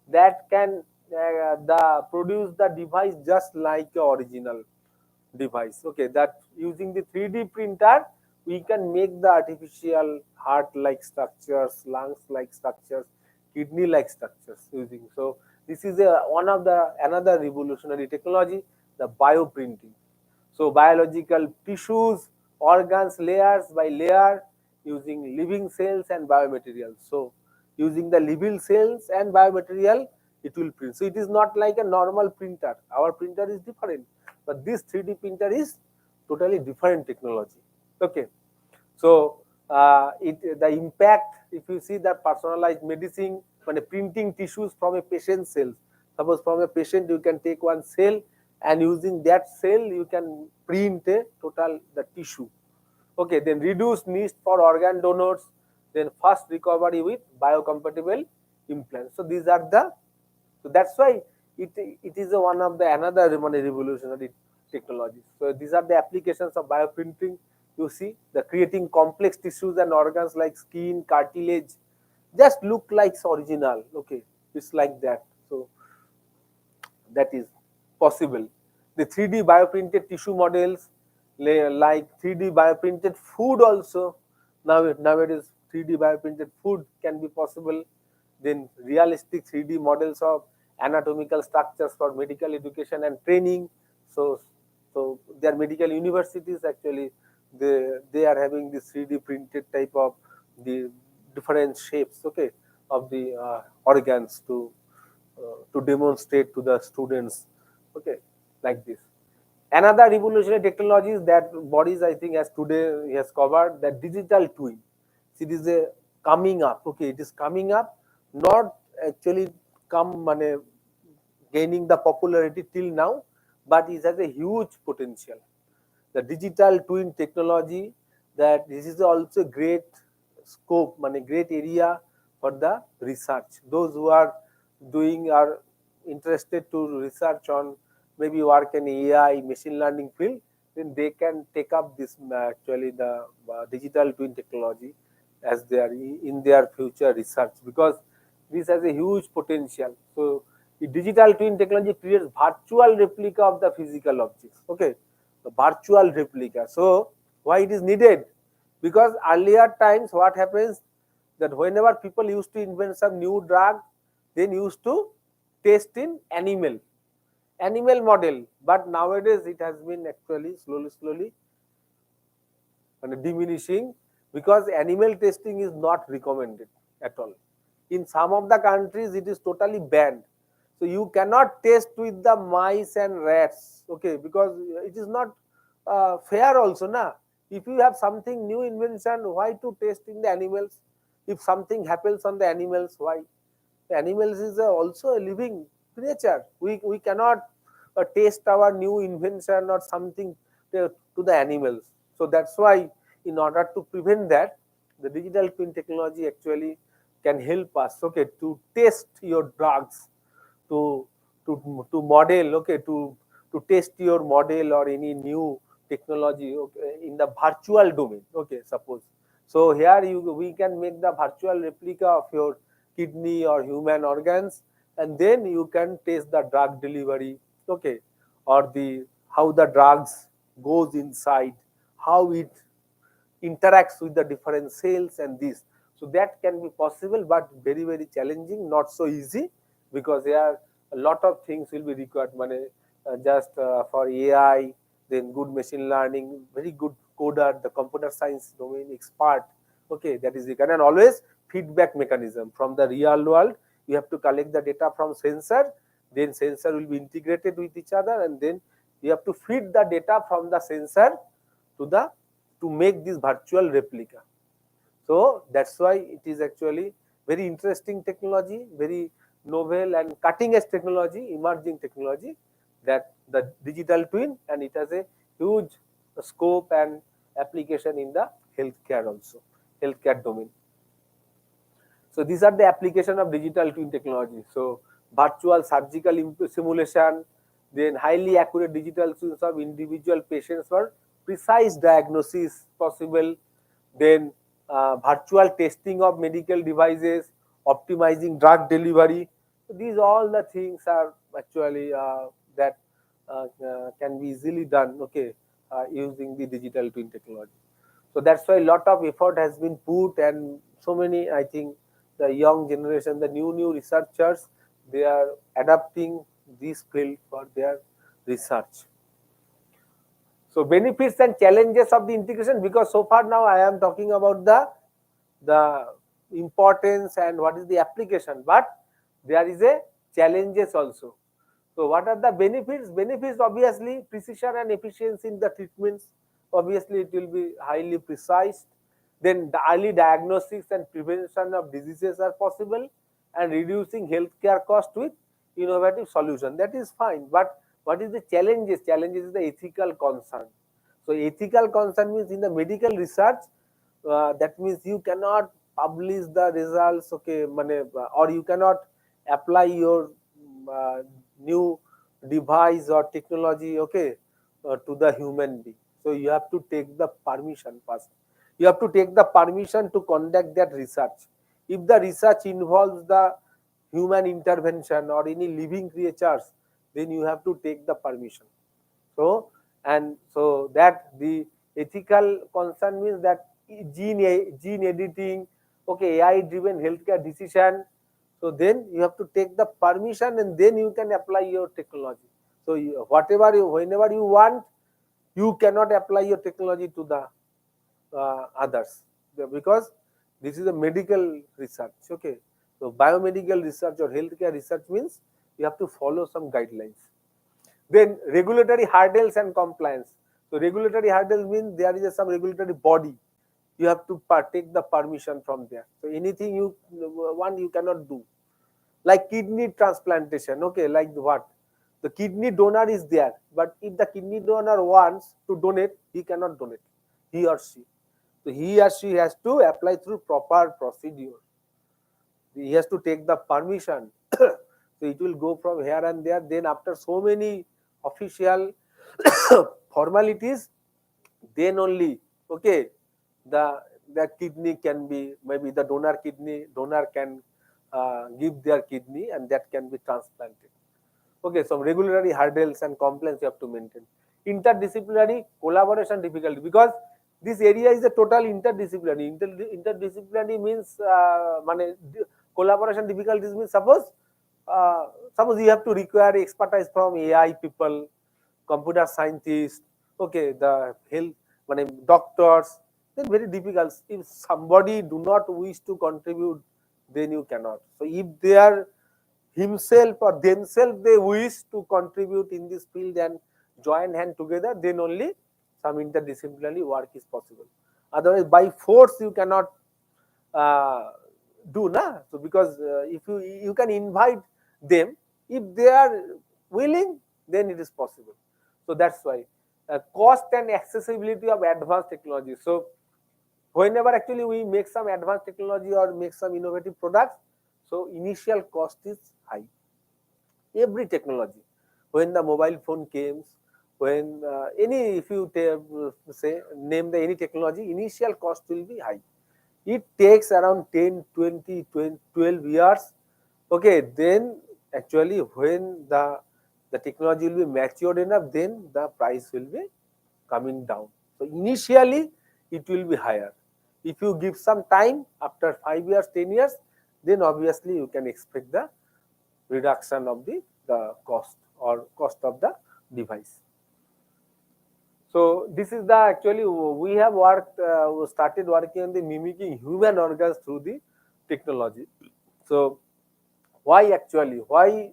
that can produce the device just like the original device. Okay, that using the 3D printer, we can make the artificial heart-like structures, lungs-like structures, kidney-like structures using. So this is one of the another revolutionary technology, the bioprinting. So biological tissues, organs, layers by layer, using living cells and biomaterials. So using the living cells and biomaterial, it will print. So it is not like a normal printer. Our printer is different, but this 3D printer is totally different technology. Okay. So the impact, if you see that personalized medicine, when printing tissues from a patient cells. Suppose from a patient you can take one cell, and using that cell you can print a total the tissue. Okay, then reduce need for organ donors, then fast recovery with biocompatible implants. So these are the, so that's why it is one of the another revolutionary technologies. So these are the applications of bioprinting. You see, the creating complex tissues and organs like skin, cartilage, just look like original. Okay, it's like that. So that is possible. The 3D bioprinted tissue models, like 3D bioprinted food also. Nowadays 3D bioprinted food can be possible. Then realistic 3D models of anatomical structures for medical education and training. So their medical universities actually, they are having this 3D printed type of the different shapes, okay, of the organs to demonstrate to the students, okay, like this. Another revolutionary technology is that bodies, I think, as today he has covered, that digital twin. It is a coming up, okay, it is coming up, not actually gaining the popularity till now, but it has a huge potential. The digital twin technology, that this is also great scope, great area for the research. Those who are interested to research on maybe work in AI, machine learning field, then they can take up this actually the digital twin technology as in their future research, because this has a huge potential. So the digital twin technology creates virtual replica of the physical objects. Okay, the virtual replica. So why it is needed? Because earlier times what happens, that whenever people used to invent some new drug, then used to test in animal model, but nowadays it has been actually slowly diminishing, because animal testing is not recommended at all. In some of the countries it is totally banned. So you cannot test with the mice and rats, okay, because it is not fair also, na. If you have something new invention, why to test in the animals? If something happens on the animals, why? The animals is also a living creature. We cannot taste our new invention or something to the animals. So that's why, in order to prevent that, the digital twin technology actually can help us, okay, to test your drugs, to model, okay, to test your model or any new technology, okay, in the virtual domain, okay, suppose. So here we can make the virtual replica of your kidney or human organs, and then you can test the drug delivery, okay, or the how the drugs goes inside, how it interacts with the different cells and this. So that can be possible, but very challenging, not so easy, because there are a lot of things will be required. Just for AI, then good machine learning, very good coder, the computer science domain expert, okay, that is required, and always feedback mechanism from the real world. You have to collect the data from sensor, then sensor will be integrated with each other, and then you have to feed the data from the sensor to make this virtual replica. So that's why it is actually very interesting technology, very novel and cutting edge technology, emerging technology, that the digital twin, and it has a huge scope and application in the healthcare also, healthcare domain. So these are the application of digital twin technology. So virtual surgical simulation, then highly accurate digital twins of individual patients for precise diagnosis possible, then virtual testing of medical devices, optimizing drug delivery. So these all the things are actually that can be easily done, okay, using the digital twin technology. So that's why a lot of effort has been put, and so many, I think, the young generation, the new researchers, they are adapting this field for their research. So benefits and challenges of the integration, because so far now I am talking about the importance and what is the application, but there is a challenges also. So what are the benefits? Benefits, obviously precision and efficiency in the treatments. Obviously it will be highly precise. Then the early diagnostics and prevention of diseases are possible, and reducing healthcare cost with innovative solution. That is fine. But what is the challenges? Challenges is the ethical concern. So ethical concern means in the medical research, that means you cannot publish the results, okay, or you cannot apply your new device or technology, okay, to the human being. So you have to take the permission first. You have to take the permission to conduct that research. If the research involves the human intervention or any living creatures, then you have to take the permission. So, and so that the ethical concern means that gene editing, okay, AI driven healthcare decision. So then you have to take the permission, and then you can apply your technology. So whenever you want, you cannot apply your technology to the others, because this is a medical research, okay. So biomedical research or healthcare research means you have to follow some guidelines. Then regulatory hurdles and compliance. So regulatory hurdles means there is some regulatory body. You have to take the permission from there. So anything you want, you cannot do. Like kidney transplantation, okay, like what? The kidney donor is there, but if the kidney donor wants to donate, he cannot donate, he or she. So he or she has to apply through proper procedure. He has to take the permission. So it will go from here and there. Then after so many official formalities, then only, okay, the kidney can be, maybe the donor can give their kidney, and that can be transplanted. Okay, so regulatory hurdles and compliance you have to maintain. Interdisciplinary collaboration difficulty, because this area is a total interdisciplinary. Interdisciplinary means collaboration difficulties means, suppose you have to require expertise from AI people, computer scientists, okay, the health, doctors, then very difficult. If somebody do not wish to contribute, then you cannot. So if they are himself or themselves they wish to contribute in this field and join hand together, then only some interdisciplinary work is possible. Otherwise, by force you cannot uh, do na. So because if you can invite them, if they are willing, then it is possible. So that's why cost and accessibility of advanced technology. So whenever actually we make some advanced technology or make some innovative products, so initial cost is high. Every technology, when the mobile phone came, when any, if you say name the any technology, initial cost will be high. It takes around 10, 20, 12 years. Okay, then actually when the technology will be matured enough, then the price will be coming down. So initially it will be higher. If you give some time, after 5 years, 10 years, then obviously you can expect the reduction of the cost or cost of the device. So this is the actually we have started working on the mimicking human organs through the technology. So why actually why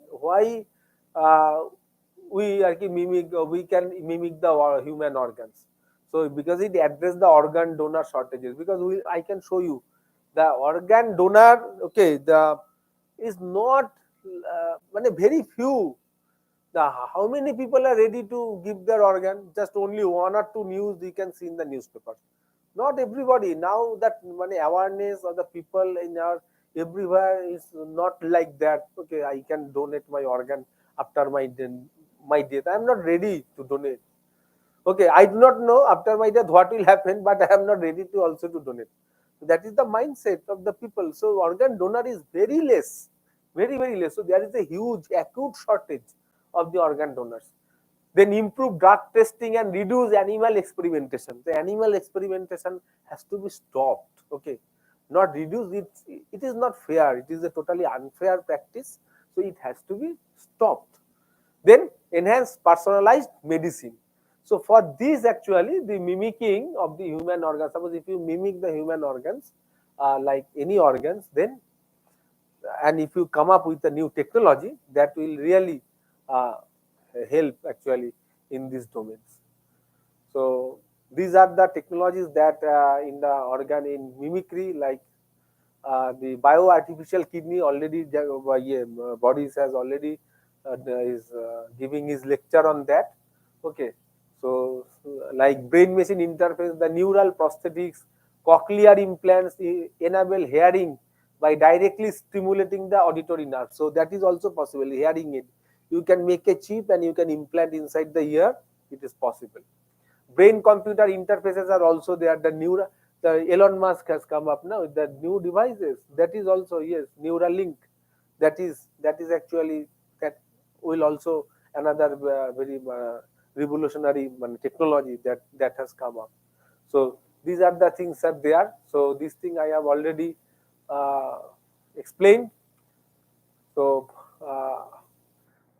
we can mimic the human organs? So because it addresses the organ donor shortages. Because I can show you the organ donor. Okay, the is not very few. How many people are ready to give their organ? Just only one or two news you can see in the newspapers. Not everybody. Now that awareness of the people in our everywhere is not like that. Okay, I can donate my organ after my death. I am not ready to donate. Okay, I do not know after my death what will happen, but I am not ready to also to donate. So that is the mindset of the people. So organ donor is very less, very less. So there is a huge acute shortage of the organ donors. Then improve drug testing and reduce animal experimentation. The animal experimentation has to be stopped. Okay, not reduce it. It is not fair. It is a totally unfair practice. So it has to be stopped. Then enhance personalized medicine. So for this actually the mimicking of the human organs. Suppose if you mimic the human organs, like any organs, then and if you come up with a new technology, that will really help actually in these domains. So these are the technologies that in the organ in mimicry, like the bio-artificial kidney already, Bodies has already is giving his lecture on that. Okay, so like brain machine interface, the neural prosthetics, cochlear implants enable hearing by directly stimulating the auditory nerve. So that is also possible, hearing it. You can make a chip and you can implant inside the ear. It is possible. Brain computer interfaces are also there. The Elon Musk has come up now with the new devices. That is also, yes, Neuralink. That is actually, that will also another very revolutionary technology that has come up. So these are the things that they are. So this thing I have already explained. So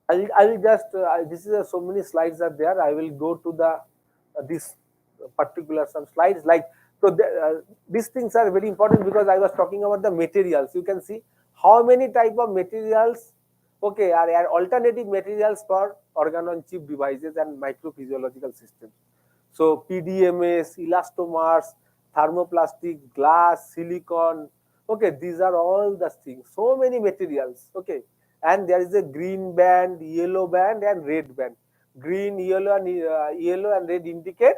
I will just this is so many slides are there. I will go to the this particular some slides, like, so these things are very important, because I was talking about the materials. You can see how many type of materials, okay, are alternative materials for organ on chip devices and microphysiological systems. So PDMS, elastomers, thermoplastic, glass, silicon. Okay, these are all the things. So many materials. Okay, and there is a green band, yellow band, and red band. Green, yellow, and red indicate.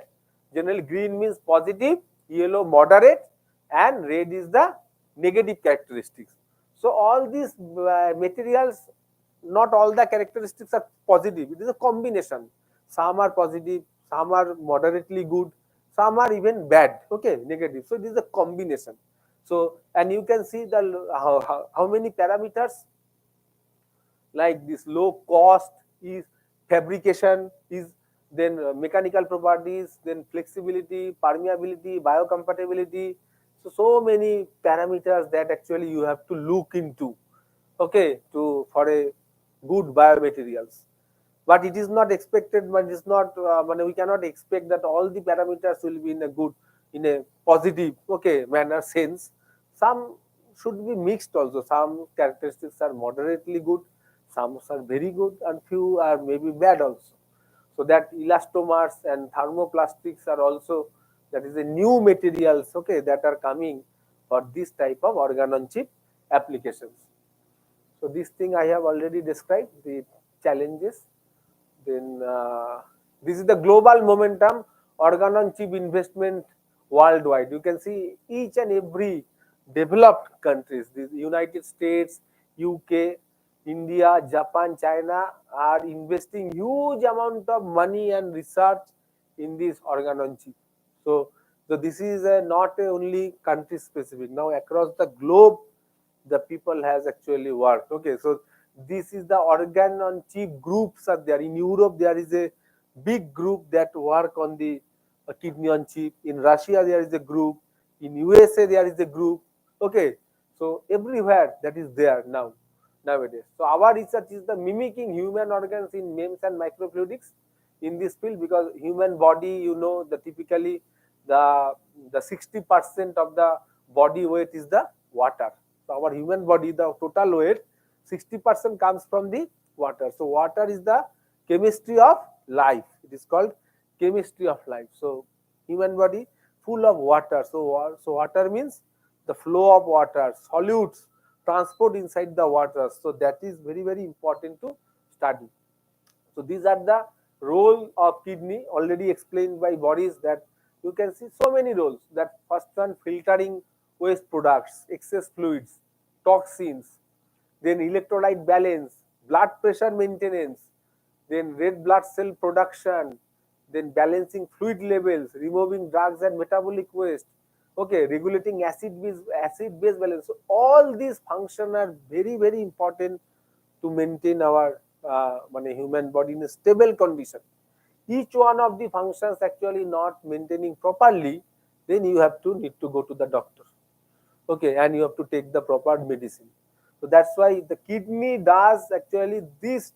Generally, green means positive, yellow moderate, and red is the negative characteristics. So all these materials, not all the characteristics are positive. It is a combination. Some are positive, some are moderately good, some are even bad, okay, negative. So this is a combination. So, and you can see the how many parameters, like this low cost is, fabrication is, then mechanical properties, then flexibility, permeability, biocompatibility. So many parameters that actually you have to look into, okay, to for a good biomaterials. But it is not expected, but it's not we cannot expect that all the parameters will be in a good, in a positive, okay, manner sense. Some should be mixed also. Some characteristics are moderately good, some are very good, and few are maybe bad also. So that elastomers and thermoplastics are also, that is a new materials, okay, that are coming for this type of organ on chip applications. So this thing I have already described the challenges. Then this is the global momentum, organ on chip investment worldwide. You can see each and every developed countries, the United States, UK, India, Japan, China are investing huge amount of money and research in this organ on chip. So, so this is not only country specific. Now across the globe, the people has actually worked. Okay, so this is the organ on chip groups are there. In Europe, there is a big group that work on the kidney on chip. In Russia, there is a group. In USA, there is a group. Okay, so everywhere that is there now nowadays. So our research is the mimicking human organs in MEMS and microfluidics in this field, because human body, you know, the typically the 60% of the body weight is the water. So our human body, the total weight, 60% comes from the water. So water is the chemistry of life. It is called chemistry of life. So human body full of water. So water means the flow of water, solutes, transport inside the water. So that is very, very important to study. So these are the role of kidney already explained by Boris, that you can see so many roles. That first one, filtering waste products, excess fluids, toxins, then electrolyte balance, blood pressure maintenance, then red blood cell production, then balancing fluid levels, removing drugs and metabolic waste, okay, regulating acid base balance. So all these functions are very, very important to maintain our human body in a stable condition. Each one of the functions actually not maintaining properly, then you have to need to go to the doctor, okay, and you have to take the proper medicine. So that's why the kidney does actually this,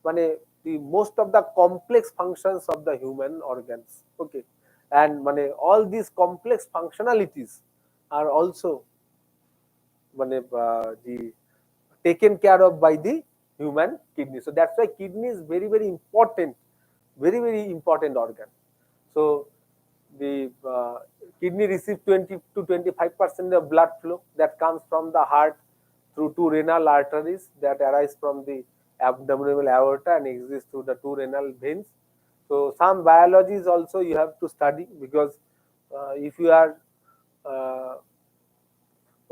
the most of the complex functions of the human organs, okay, and all these complex functionalities are also the taken care of by the human kidney. So that's why kidney is very, very important, very, very important organ. So the kidney receives 20 to 25% of blood flow that comes from the heart through two renal arteries that arise from the abdominal aorta and exist through the two renal veins. So some biologies also you have to study, because if you are uh,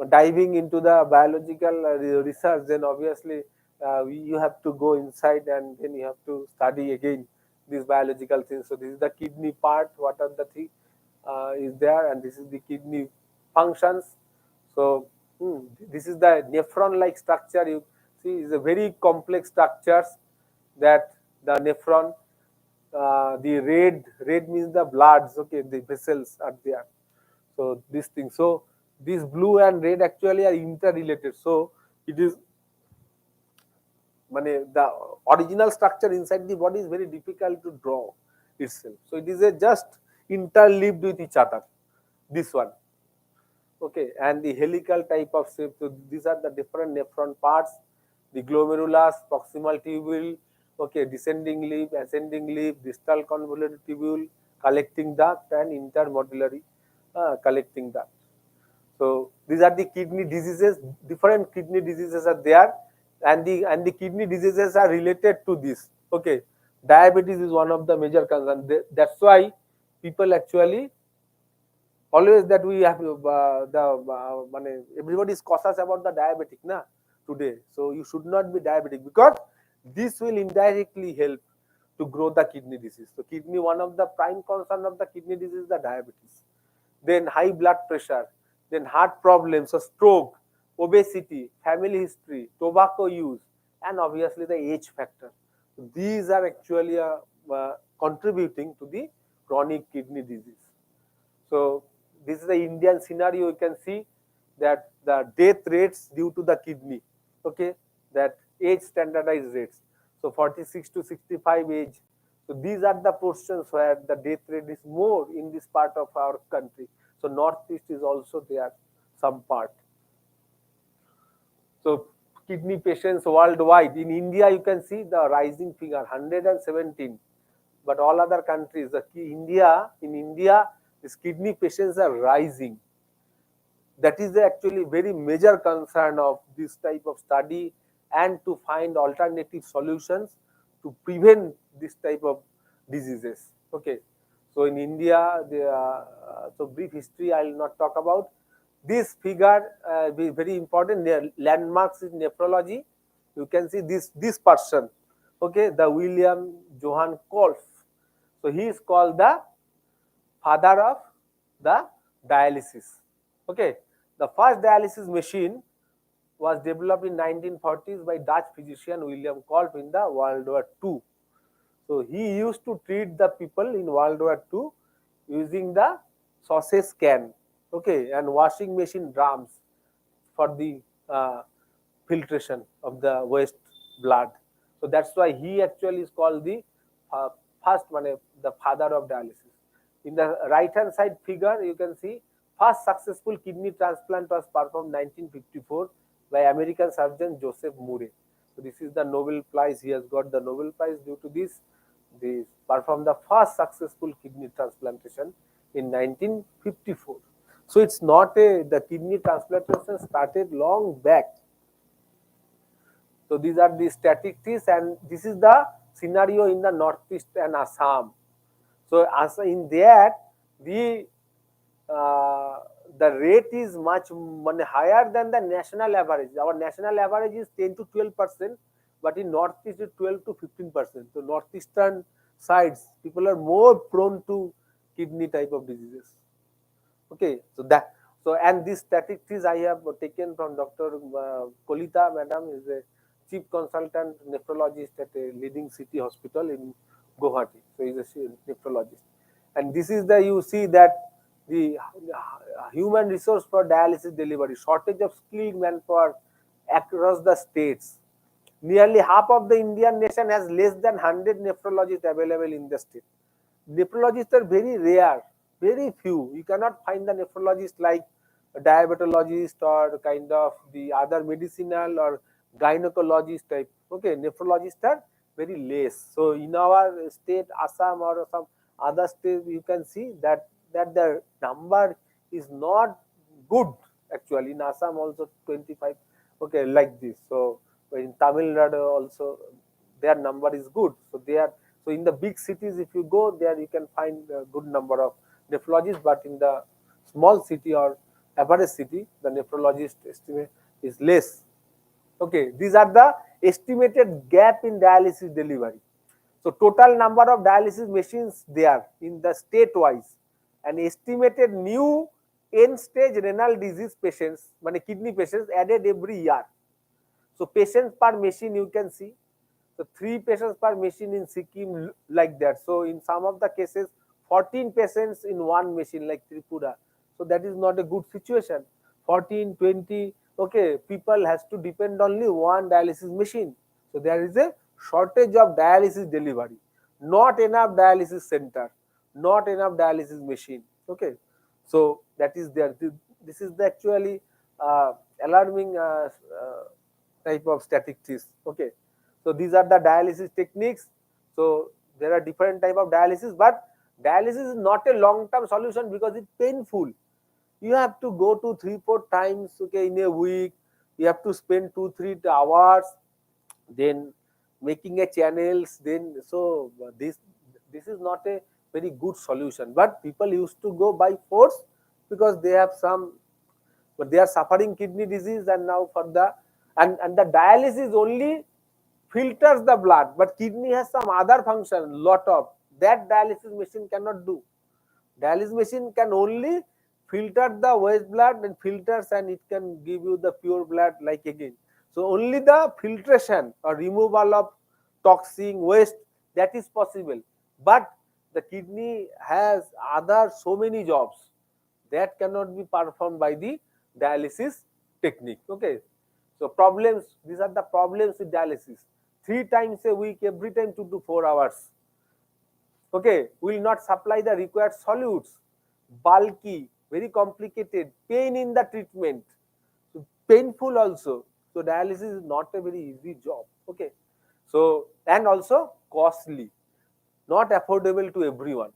diving into the biological research, then obviously you have to go inside and then you have to study again these biological things. So this is the kidney part, what are the things is there, and this is the kidney functions. So this is the nephron like structure. You see is a very complex structures, that the nephron, the red means the bloods, okay, the vessels are there. So this thing, so this blue and red actually are interrelated. So it is the original structure inside the body is very difficult to draw itself. So it is a just interleaved with each other, this one, okay, and the helical type of shape. So these are the different nephron parts, the glomerulus, proximal tubule, okay, descending leaf, ascending leaf, distal convoluted tubule, collecting duct, and intermedullary collecting duct. So these are the kidney diseases. Different kidney diseases are there, and the kidney diseases are related to this. Okay, diabetes is one of the major concerns. That's why people actually always that we have everybody is cautious about the diabetic na today. So you should not be diabetic, because this will indirectly help to grow the kidney disease. So kidney, one of the prime concern of the kidney disease is the diabetes, then high blood pressure, then heart problems, so stroke, obesity, family history, tobacco use, and obviously the age factor. So these are actually contributing to the chronic kidney disease. So this is the Indian scenario. You can see that the death rates due to the kidney, okay, that age standardized rates. So 46 to 65 age. So these are the portions where the death rate is more in this part of our country. So Northeast is also there, some part. So kidney patients worldwide. In India, you can see the rising figure, 117. But all other countries, in India, these kidney patients are rising. That is actually very major concern of this type of study, and to find alternative solutions to prevent this type of diseases. Okay, so in India, so brief history I will not talk about. This figure be very important. Landmarks in nephrology. You can see this person. Okay, the William Johann Kolff. So he is called the father of the dialysis. Okay, the first dialysis machine was developed in 1940s by Dutch physician William Kolff in the World War II. So he used to treat the people in World War II using the sausage can, okay, and washing machine drums for the filtration of the waste blood. So that's why he actually is called the first the father of dialysis. In the right hand side figure, you can see first successful kidney transplant was performed 1954 by American surgeon Joseph Murray. So this is the Nobel Prize. He has got the Nobel Prize due to this. They performed the first successful kidney transplantation in 1954. So it's not the kidney transplantation started long back. So these are the statistics, and this is the scenario in the Northeast and Assam. So as in that, the rate is much higher than the national average. Our national average is 10 to 12%, but in Northeast it's 12 to 15%. So northeastern sides, people are more prone to kidney type of diseases. Okay, so and these statistics I have taken from Dr. Kolita Madam, is a chief consultant nephrologist at a leading city hospital in Guwahati. So he's a nephrologist, and this is the, you see that the human resource for dialysis delivery, shortage of skilled manpower across the states. Nearly half of the Indian nation has less than 100 nephrologists available in the state. Nephrologists are very rare, very few. You cannot find the nephrologist like a diabetologist or kind of the other medicinal or gynecologist type. Okay, nephrologists are very less. So in our state, Assam or some other states, you can see that the number is not good actually. In Assam also 25. Okay, like this. So in Tamil Nadu also their number is good. So they are, so in the big cities, if you go there, you can find a good number of nephrologists, but in the small city or average city, the nephrologist estimate is less. Okay, these are the estimated gap in dialysis delivery. So total number of dialysis machines there in the state wise, and estimated new end stage renal disease patients, kidney patients added every year. So patients per machine, you can see, so 3 patients per machine in Sikkim, like that. So in some of the cases, 14 patients in one machine like Tripura. So that is not a good situation. 14, 20, okay, people has to depend only one dialysis machine. So there is a shortage of dialysis delivery, not enough dialysis center, not enough dialysis machine. Okay, so that is there. This is the actually alarming type of statistics. Okay, so these are the dialysis techniques. So there are different type of dialysis, but dialysis is not a long term solution because it's painful. You have to go to 3-4 times, okay, in a week. You have to spend 2-3 hours, then making a channels. Then so this is not a very good solution. But people used to go by force because they have some, but they are suffering kidney disease, and now for the and the dialysis only filters the blood, but kidney has some other function, lot of that dialysis machine cannot do. Dialysis machine can only filter the waste blood and filters, and it can give you the pure blood like again. So only the filtration or removal of toxin waste, that is possible, but the kidney has other so many jobs that cannot be performed by the dialysis technique. Okay, so problems, these are the problems with dialysis. 3 times a week, every time 2 to 4 hours, okay, will not supply the required solutes, bulky, very complicated, pain in the treatment, so painful also. So dialysis is not a very easy job. Okay, so and also costly, not affordable to everyone.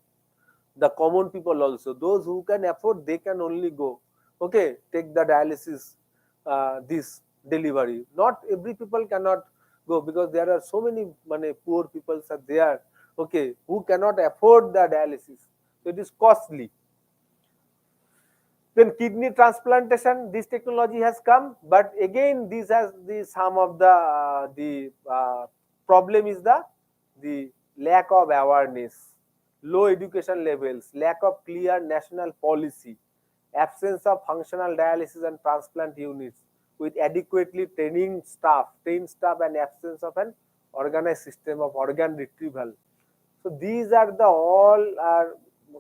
The common people also, those who can afford, they can only go, okay, take the dialysis, this delivery. Not every people cannot go, because there are so many poor people are there, okay, who cannot afford the dialysis, so it is costly. Then kidney transplantation, this technology has come, but again this has the some of the problem is the lack of awareness, low education levels, lack of clear national policy, absence of functional dialysis and transplant units with adequately trained staff and absence of an organized system of organ retrieval. So these are the all are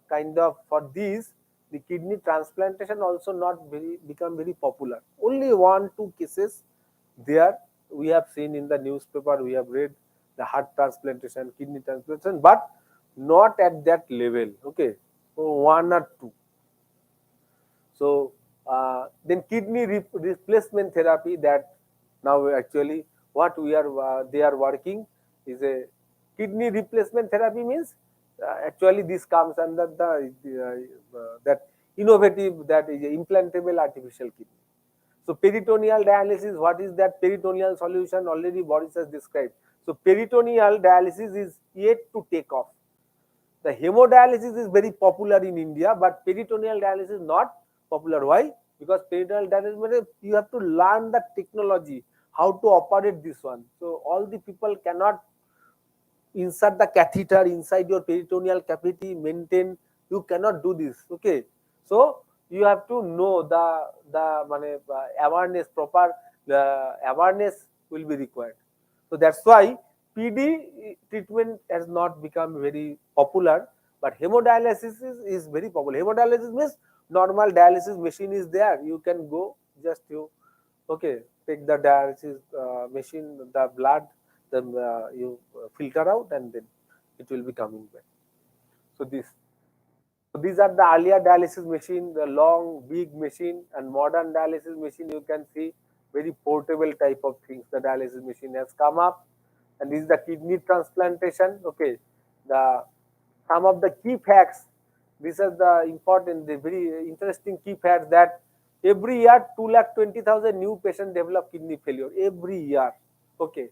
kind of, for these the kidney transplantation also not very become very popular. Only 1-2 cases there we have seen in the newspaper, we have read the heart transplantation, kidney transplantation, but not at that level. Okay, so 1 or 2. So then kidney replacement therapy, that now actually what we are they are working is a kidney replacement therapy, means actually this comes under the that innovative, that is implantable artificial kidney. So peritoneal dialysis, what is that peritoneal solution? Already Boris has described. So peritoneal dialysis is yet to take off. The hemodialysis is very popular in India, but peritoneal dialysis is not popular. Why? Because peritoneal dialysis, you have to learn the technology, how to operate this one. So all the people cannot insert the catheter inside your peritoneal cavity, maintain. You cannot do this. Okay, so you have to know the awareness, proper awareness will be required. So that's why PD treatment has not become very popular, but hemodialysis is very popular. Hemodialysis means normal dialysis machine is there. You can go, just you, okay, take the dialysis machine, the blood, then you filter out, and then it will be coming back. So these are the earlier dialysis machine, the long big machine, and modern dialysis machine. You can see very portable type of things. The dialysis machine has come up, and this is the kidney transplantation. Okay, the some of the key facts. These are the important, the very interesting key facts, that every year 2,20,000 new patients develop kidney failure every year. Okay,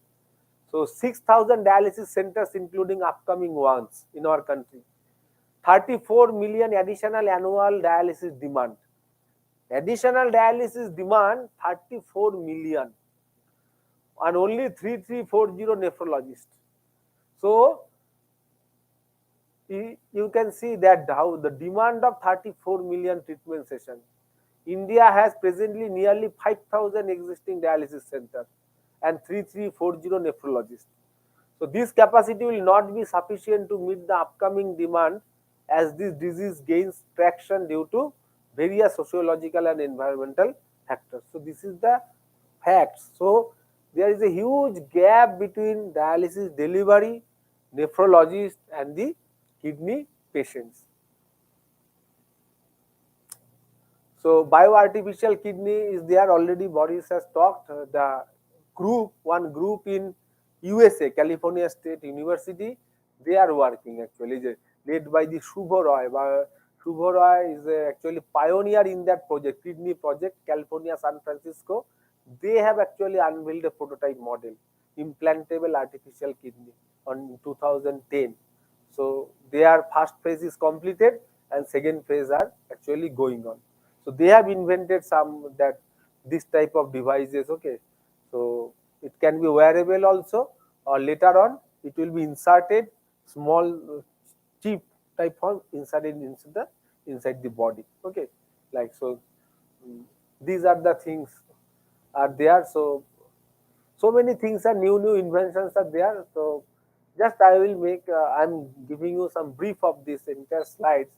so 6,000 dialysis centers, including upcoming ones in our country. 34 million additional annual dialysis demand. Additional dialysis demand 34 million, and only 3,340 nephrologists. So you can see that how the demand of 34 million treatment sessions. India has presently nearly 5,000 existing dialysis centers and 3,340 nephrologists. So this capacity will not be sufficient to meet the upcoming demand, as this disease gains traction due to various sociological and environmental factors. So this is the facts. So there is a huge gap between dialysis delivery, nephrologist, and the kidney patients. So bioartificial kidney is there already. Boris has talked. The one group in USA, California State University, they are working actually, led by the Shubho Roy. Shubho Roy is actually pioneer in that project, kidney project, California, San Francisco. They have actually unveiled a prototype model, implantable artificial kidney, on 2010. So their first phase is completed, and second phase are actually going on. So they have invented some that this type of devices. Okay, so it can be wearable also, or later on it will be inserted small chip type form inserted inside the body. Okay, like so. These are the things are there. So many things are new inventions are there. So just I will make I'm giving you some brief of this entire slides.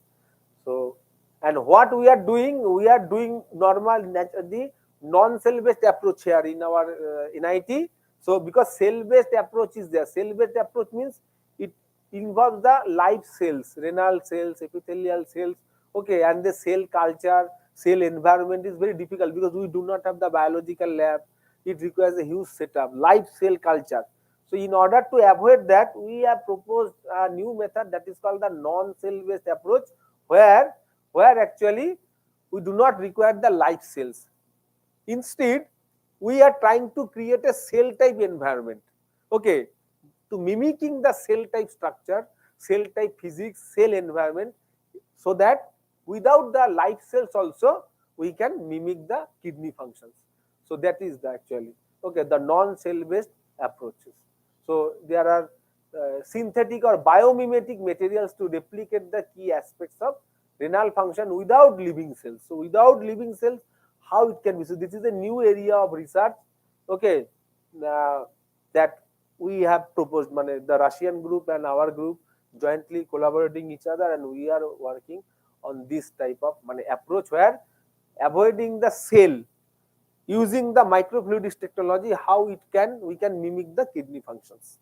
So and what we are doing normal the non-cell based approach here in our in IT. So because cell based approach is there, cell based approach means it involves the live cells, renal cells, epithelial cells. Okay, and the cell culture, cell environment is very difficult because we do not have the biological lab. It requires a huge setup, live cell culture. So in order to avoid that, we have proposed a new method that is called the non-cell based approach, where actually we do not require the live cells. Instead, we are trying to create a cell type environment. Okay, to mimicking the cell type structure, cell type physics, cell environment, so that without the live cells also we can mimic the kidney functions. So that is the actually okay the non-cell based approaches. So there are synthetic or biomimetic materials to replicate the key aspects of renal function without living cells. So without living cells, how it can be? So this is a new area of research. Okay, that we have proposed. The Russian group and our group jointly collaborating each other, and we are working on this type of approach where avoiding the cell using the microfluidics technology, how it can we can mimic the kidney functions.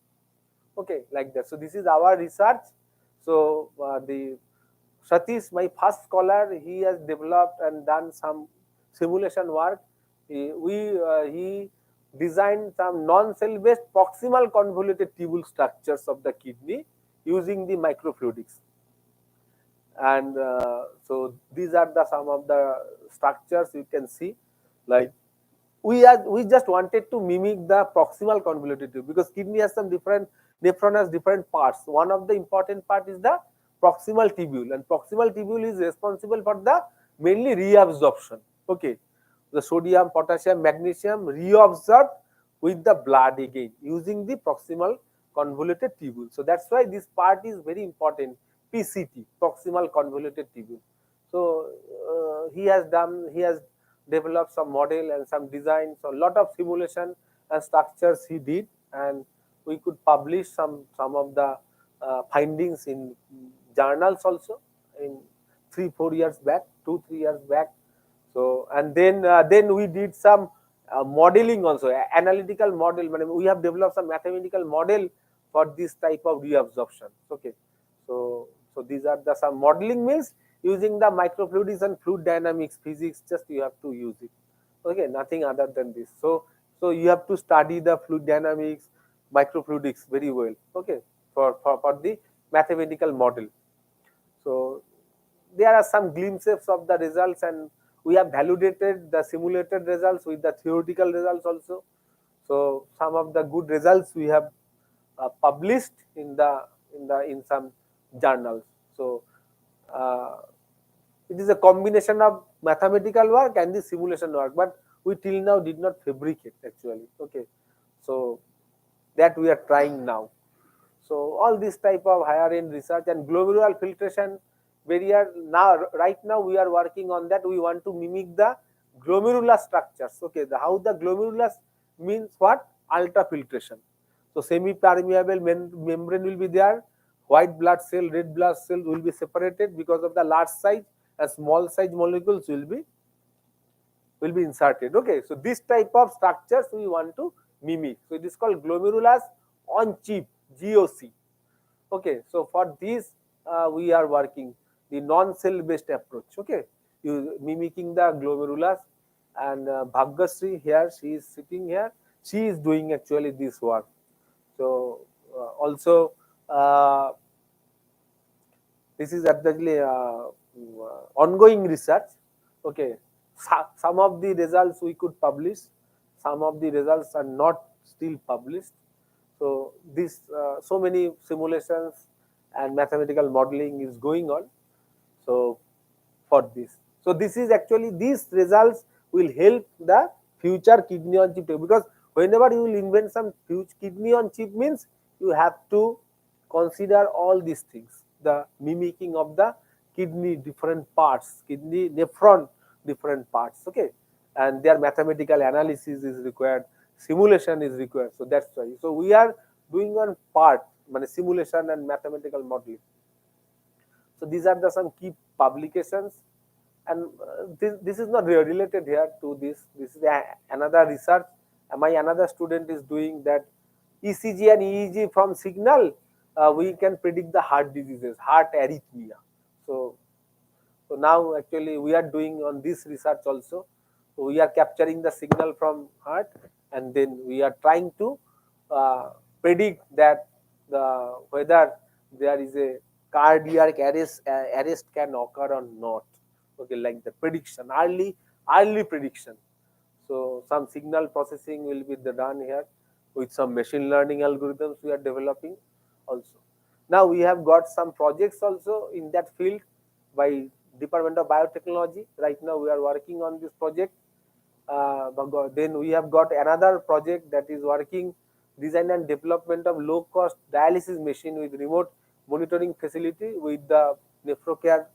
Okay, like that. So this is our research. So the Satish, my first scholar, he has developed and done some simulation work. He designed some non-cell based proximal convoluted tubule structures of the kidney using the microfluidics. And so these are the some of the structures you can see. Like we just wanted to mimic the proximal convoluted tube because kidney has some different nephron has different parts. One of the important part is the proximal tubule, and proximal tubule is responsible for the mainly reabsorption. Okay, the sodium, potassium, magnesium reabsorbed with the blood again using the proximal convoluted tubule. So that's why this part is very important. PCT, proximal convoluted tubule. So he has developed some model and some design. So a lot of simulation and structures he did, and we could publish some of the findings in journals also in 3-4 years back, 2-3 years back. So and then we did some modeling also, analytical model. We have developed some mathematical model for this type of reabsorption. Okay, so these are the some modeling means using the microfluidics and fluid dynamics physics. Just you have to use it. Okay, nothing other than this. So you have to study the fluid dynamics, microfluidics very well. Okay, for the mathematical model. So there are some glimpses of the results, and we have validated the simulated results with the theoretical results also. So some of the good results we have published in some journals. So it is a combination of mathematical work and the simulation work, but we till now did not fabricate actually. Okay, so that we are trying now. So all this type of higher end research and glomerular filtration barrier. Now right now we are working on that. We want to mimic the glomerular structures. Okay, how the glomerulus means what? Ultrafiltration. So semi-permeable membrane will be there. White blood cell, red blood cell will be separated because of the large size, and small size molecules will be inserted. Okay, so this type of structures we want to mimic. So it is called glomerulus on chip, GOC. Okay, so for this we are working the non-cell based approach. Okay, mimicking the glomerulus, and Bhagyashree here, she is sitting here. She is doing actually this work. So also this is actually ongoing research. Okay, some of the results we could publish, some of the results are not still published. So this so many simulations and mathematical modeling is going on. So for this, So this is actually, these results will help the future kidney on chip, because whenever you will invent some huge kidney on chip means you have to consider all these things, the mimicking of the kidney different parts, kidney nephron different parts, okay, and their mathematical analysis is required, simulation is required. So that's why. So we are doing one part, simulation and mathematical modeling. So these are the some key publications, and this is not related here to this. This is another research. My another student is doing that ECG and EEG from signal. We can predict the heart diseases, heart arrhythmia. So now actually we are doing on this research also. We are capturing the signal from heart, and then we are trying to predict that whether there is a cardiac arrest can occur or not. Okay, like the prediction, early prediction. So some signal processing will be done here with some machine learning algorithms we are developing also. Now we have got some projects also in that field by Department of Biotechnology. Right now we are working on this project. Then we have got another project that is working design and development of low cost dialysis machine with remote monitoring facility with the Nephrocare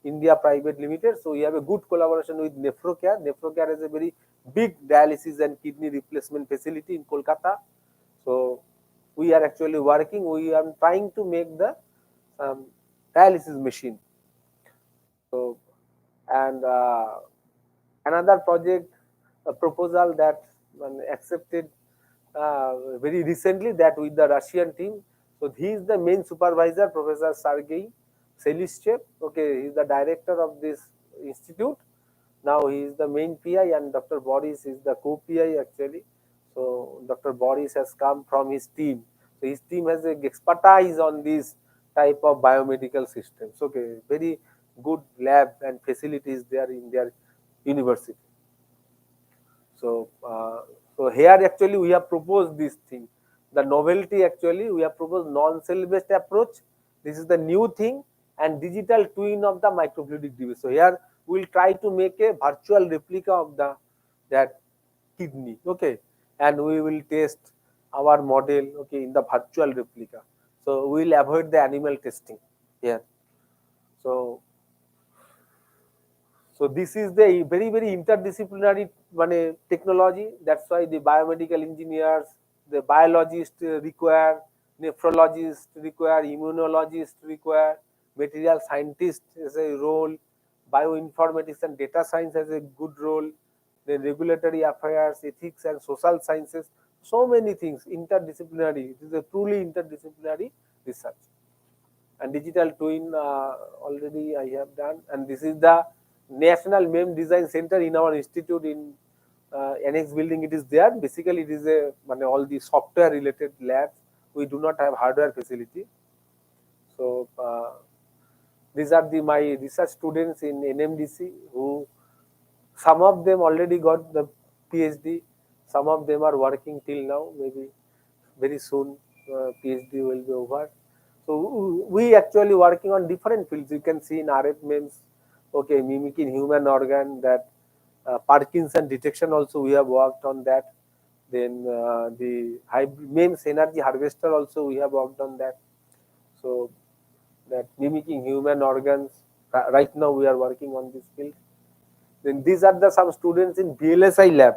India Private Limited. So we have a good collaboration with Nephrocare. Nephrocare has a very big dialysis and kidney replacement facility in Kolkata. So we are actually working. We are trying to make the dialysis machine. So, and another project, a proposal that accepted very recently, that with the Russian team. So he is the main supervisor, Professor Sergei Selistchev. Okay, he is the director of this institute. Now he is the main PI, and Dr. Boris is the co-PI actually. So Dr. Boris has come from his team. So his team has a expertise on this type of biomedical systems. Okay, very good lab and facilities there in their university. So here actually we have proposed this thing. The novelty actually, we have proposed non-cell based approach. This is the new thing, and digital twin of the microfluidic device. So here we will try to make a virtual replica of that kidney, okay, and we will test our model, okay, in the virtual replica. So we will avoid the animal testing here. So this is the very interdisciplinary technology. That's why the biomedical engineers, the biologists require, nephrologists require, immunologists require, material scientists has a role, bioinformatics and data science has a good role, then regulatory affairs, ethics and social sciences. So many things, interdisciplinary. It is a truly interdisciplinary research. And digital twin already I have done, and this is the National MEMS Design Center in our institute in annex building. It is there. Basically, it is a all the software related labs. We do not have hardware facility. So these are my research students in NMDC, who some of them already got the PhD. Some of them are working till now. Maybe very soon PhD will be over. So we actually working on different fields. You can see in RF MEMS, okay, mimicking human organ, that Parkinson detection also we have worked on that. Then the MEMS energy harvester also we have worked on that. So that mimicking human organs, right now we are working on this field. Then these are the some students in VLSI lab.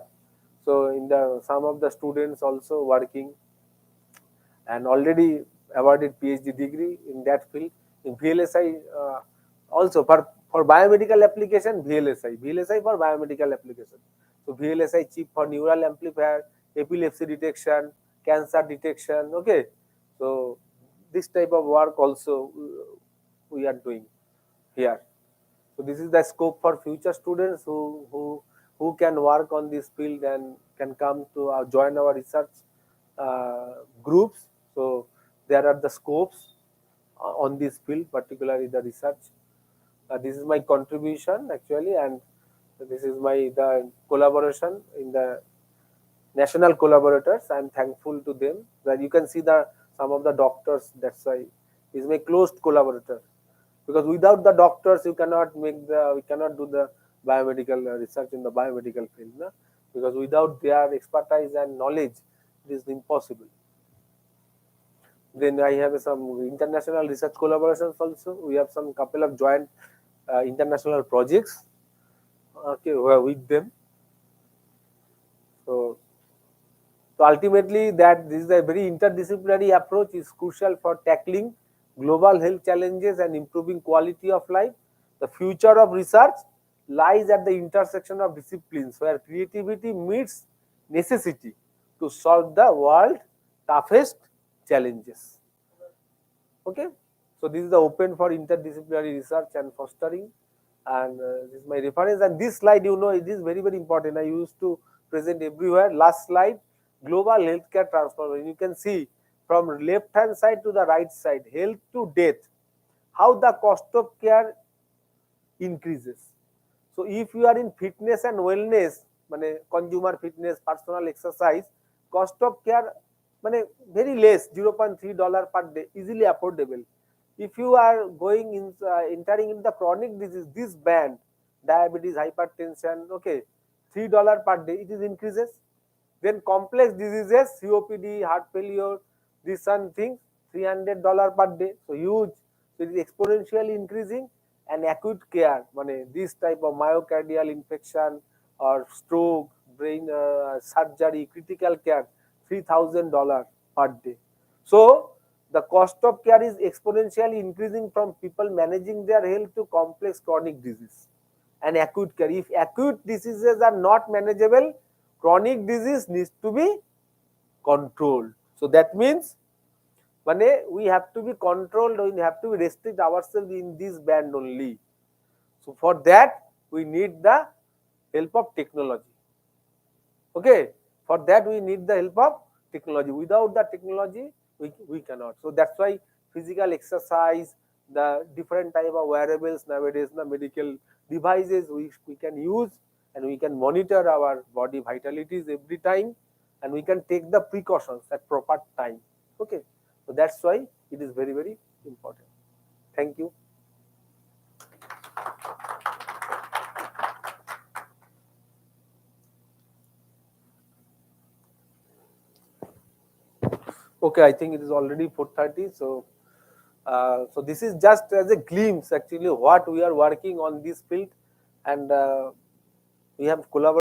So in the some of the students also working and already awarded PhD degree in that field. In VLSI also for biomedical application, VLSI for biomedical application. So VLSI chip for neural amplifier, epilepsy detection, cancer detection. Okay, so this type of work also we are doing here. So this is the scope for future students who can work on this field and can come to join our research groups. So there are the scopes on this field, particularly the research. This is my contribution actually, and this is the collaboration in the national collaborators. I am thankful to them. That you can see some of the doctors. That's why is my closed collaborator, because without the doctors we cannot do the biomedical research in the biomedical field, na? Because without their expertise and knowledge, it is impossible. Then I have some international research collaborations also. We have some couple of joint international projects, okay, with them. So ultimately, that this is a very interdisciplinary approach is crucial for tackling global health challenges and improving quality of life. The future of research lies at the intersection of disciplines where creativity meets necessity to solve the world's toughest challenges. Okay, so this is the open for interdisciplinary research and fostering, and this is my reference. And this slide, you know, it is very, very important. I used to present everywhere. Last slide, global healthcare transformation. You can see from left hand side to the right side, health to death, how the cost of care increases. So if you are in fitness and wellness, মানে consumer fitness, personal exercise, cost of care মানে very less, $0.3 per day, easily affordable. If you are going in, entering in the chronic disease, this band, diabetes, hypertension, okay, $3 per day, it is increases. Then complex diseases, COPD, heart failure, these some things, $300 per day, so huge. So it is exponentially increasing. And acute care, this type of myocardial infection or stroke, brain surgery, critical care, $3,000 per day. So the cost of care is exponentially increasing from people managing their health to complex chronic disease and acute care. If acute diseases are not manageable, chronic disease needs to be controlled. So that means we have to be controlled, we have to restrict ourselves in this band only. So for that, we need the help of technology. Okay, for that we need the help of technology. Without the technology, we cannot. So that's why physical exercise, the different type of wearables nowadays, the medical devices we can use, and we can monitor our body vitalities every time, and we can take the precautions at proper time. Okay. So that's why it is very, very important. Thank you. Okay, I think it is already 4:30. So, so this is just as a glimpse actually what we are working on this field, and we have collaborated